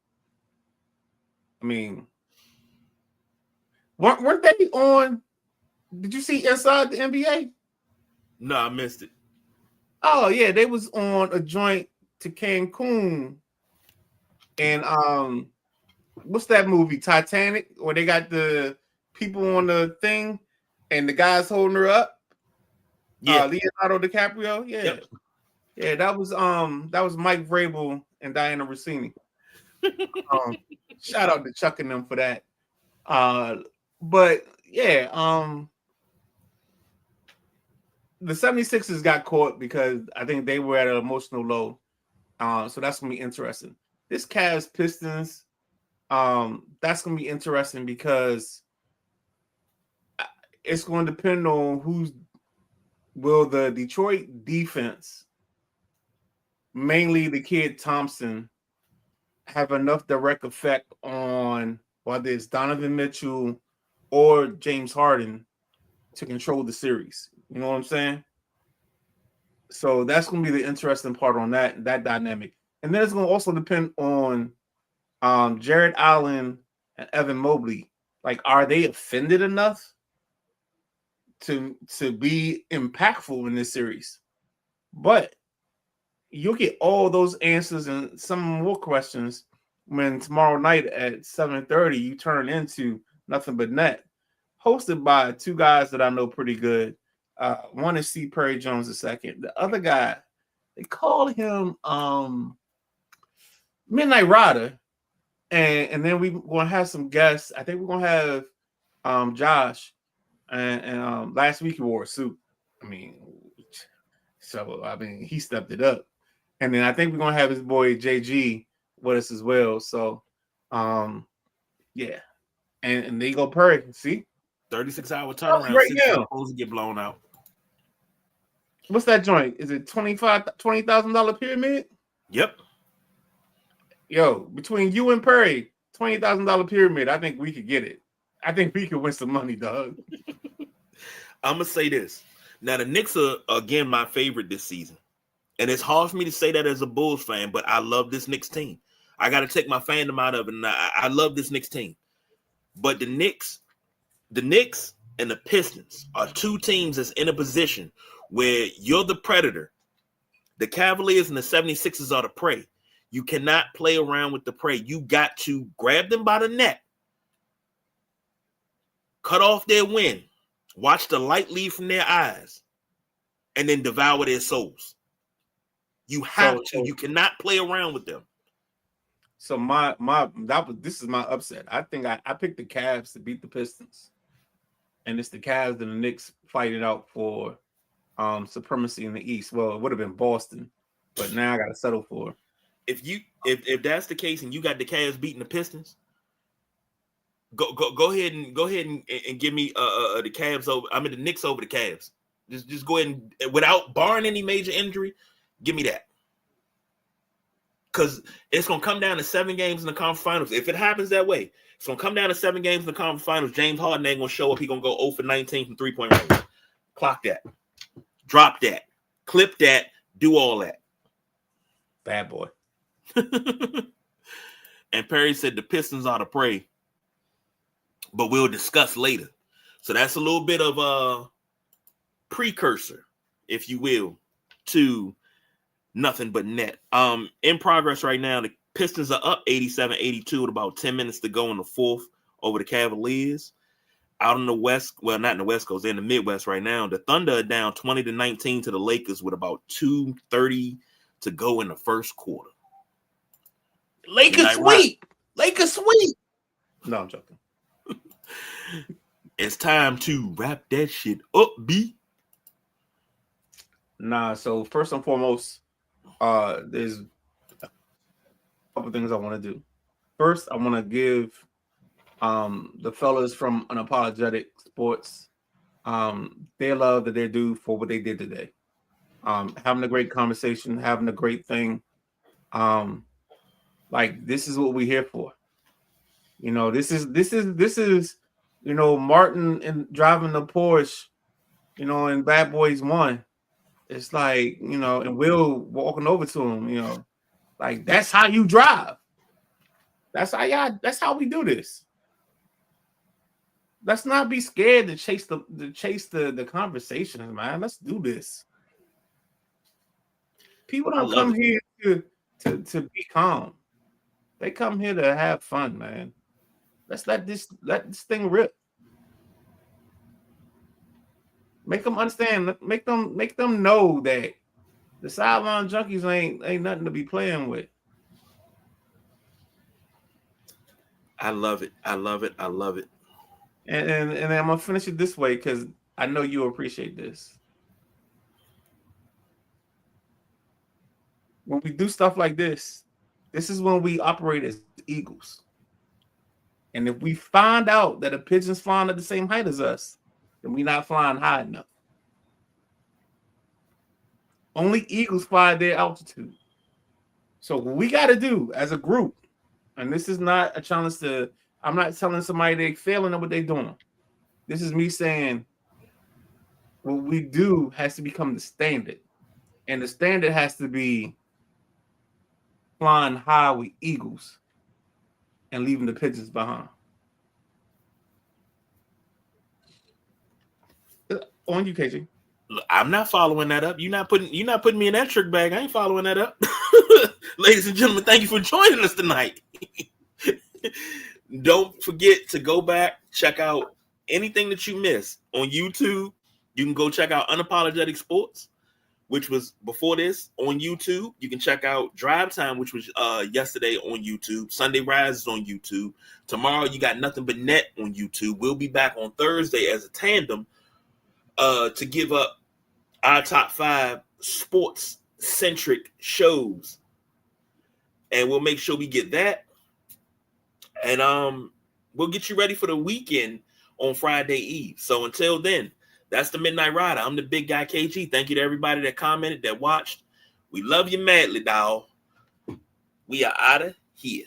I mean. Weren't they on? Did you see Inside the NBA? No, I missed it. Oh yeah, they was on a joint to Cancun and what's that movie, Titanic, where they got the people on the thing and the guys holding her up? Yeah. Leonardo DiCaprio. Yeah. Yep. Yeah, that was Mike Vrabel and Diana Rossini. Shout out to Chuck and them for that. But yeah, the 76ers got caught because I think they were at an emotional low. So that's gonna be interesting. This Cavs Pistons, that's gonna be interesting because it's going to depend on will the Detroit defense, mainly the kid Thompson, have enough direct effect on whether it's Donovan Mitchell or James Harden to control the series. You know what I'm saying? So that's going to be the interesting part on that dynamic. And then it's going to also depend on Jared Allen and Evan Mobley. Like, are they offended enough to be impactful in this series? But you'll get all those answers and some more questions when tomorrow night at 7:30 you turn into Nothing But Net, hosted by two guys that I know pretty good. One is C. Perry Jones II. The other guy, they call him Midnight Rider. And then we're going to have some guests. I think we're going to have Josh. And last week he wore a suit. He stepped it up. And then I think we're going to have his boy JG with us as well. So, yeah. And they go Perry. See? 36-hour turnaround. Right 6 now. supposed to get blown out. What's that joint? Is it $20,000 pyramid? Yep. Yo, between you and Perry, $20,000 pyramid, I think we could get it. I think we could win some money, dog. I'm going to say this. Now, the Knicks are, again, my favorite this season. And it's hard for me to say that as a Bulls fan, but I love this Knicks team. I got to take my fandom out of it, and I love this Knicks team. But the Knicks and the Pistons are two teams that's in a position where you're the predator. The Cavaliers and the 76ers are the prey. You cannot play around with the prey. You got to grab them by the neck, cut off their wind, watch the light leave from their eyes, and then devour their souls. You have to. You cannot play around with them. So this is my upset. I think I picked the Cavs to beat the Pistons, and it's the Cavs and the Knicks fighting out for supremacy in the East. Well, it would have been Boston, but now I got to settle for. If that's the case, and you got the Cavs beating the Pistons, go ahead and give me the Cavs over. I mean the Knicks over the Cavs. Just go ahead and, without barring any major injury, give me that. Because it's going to come down to 7 games in the conference finals. If it happens that way, it's going to come down to 7 games in the conference finals. James Harden ain't going to show up. He's going to go 0 for 19 from 3-point range. Clock that. Drop that. Clip that. Do all that. Bad boy. And Perry said the Pistons are the prey. But we'll discuss later. So that's a little bit of a precursor, if you will, to Nothing But Net. In progress right now, the Pistons are up 87-82 with about 10 minutes to go in the fourth over the Cavaliers. Out in the West, well, not in the West Coast, they're in the Midwest right now. The Thunder are down 20-19 to the Lakers with about 2:30 to go in the first quarter. Lakers sweep. Lakers sweep. No, I'm joking. It's time to wrap that shit up, B. Nah, so first and foremost, there's a couple things I want to do. First, I want to give the fellas from Unapologetic Sports their love that they're due for what they did today. Having a great conversation, having a great thing. Like, this is what we're here for. You know, this is you know, Martin and driving the Porsche, you know, in Bad Boys 1. It's like, you know, and Will walking over to him, you know, like, that's how you drive. That's how we do this. Let's not be scared to chase the conversations, man. Let's do this. People I don't love come here to be calm. They come here to have fun, man. Let's let this thing rip. Make them understand. Make them know that the sideline junkies ain't nothing to be playing with. I love it. I love it. I love it. And I'm gonna finish it this way because I know you'll appreciate this. When we do stuff like this is when we operate as eagles. And if we find out that a pigeon's flying at the same height as us, then we're not flying high enough. Only eagles fly their altitude. So what we got to do as a group, and this is not a challenge to, I'm not telling somebody they're failing at what they're doing. This is me saying what we do has to become the standard. And the standard has to be flying high with eagles and leaving the pigeons behind. On you, KG. Look, I'm not following that up. You're not putting me in that trick bag. I ain't following that up. Ladies and gentlemen, thank you for joining us tonight. Don't forget to go back, check out anything that you missed on YouTube. You can go check out Unapologetic Sports, which was before this on YouTube. You can check out Drive Time, which was yesterday on YouTube. Sunday Rise is on YouTube. Tomorrow you got Nothing But Net on YouTube. We'll be back on Thursday as a tandem to give up our top 5 sports-centric shows. And we'll make sure we get that. And we'll get you ready for the weekend on Friday Eve. So until then, that's the Midnight Rider. I'm the big guy, KG. Thank you to everybody that commented, that watched. We love you madly, dawg. We are out of here.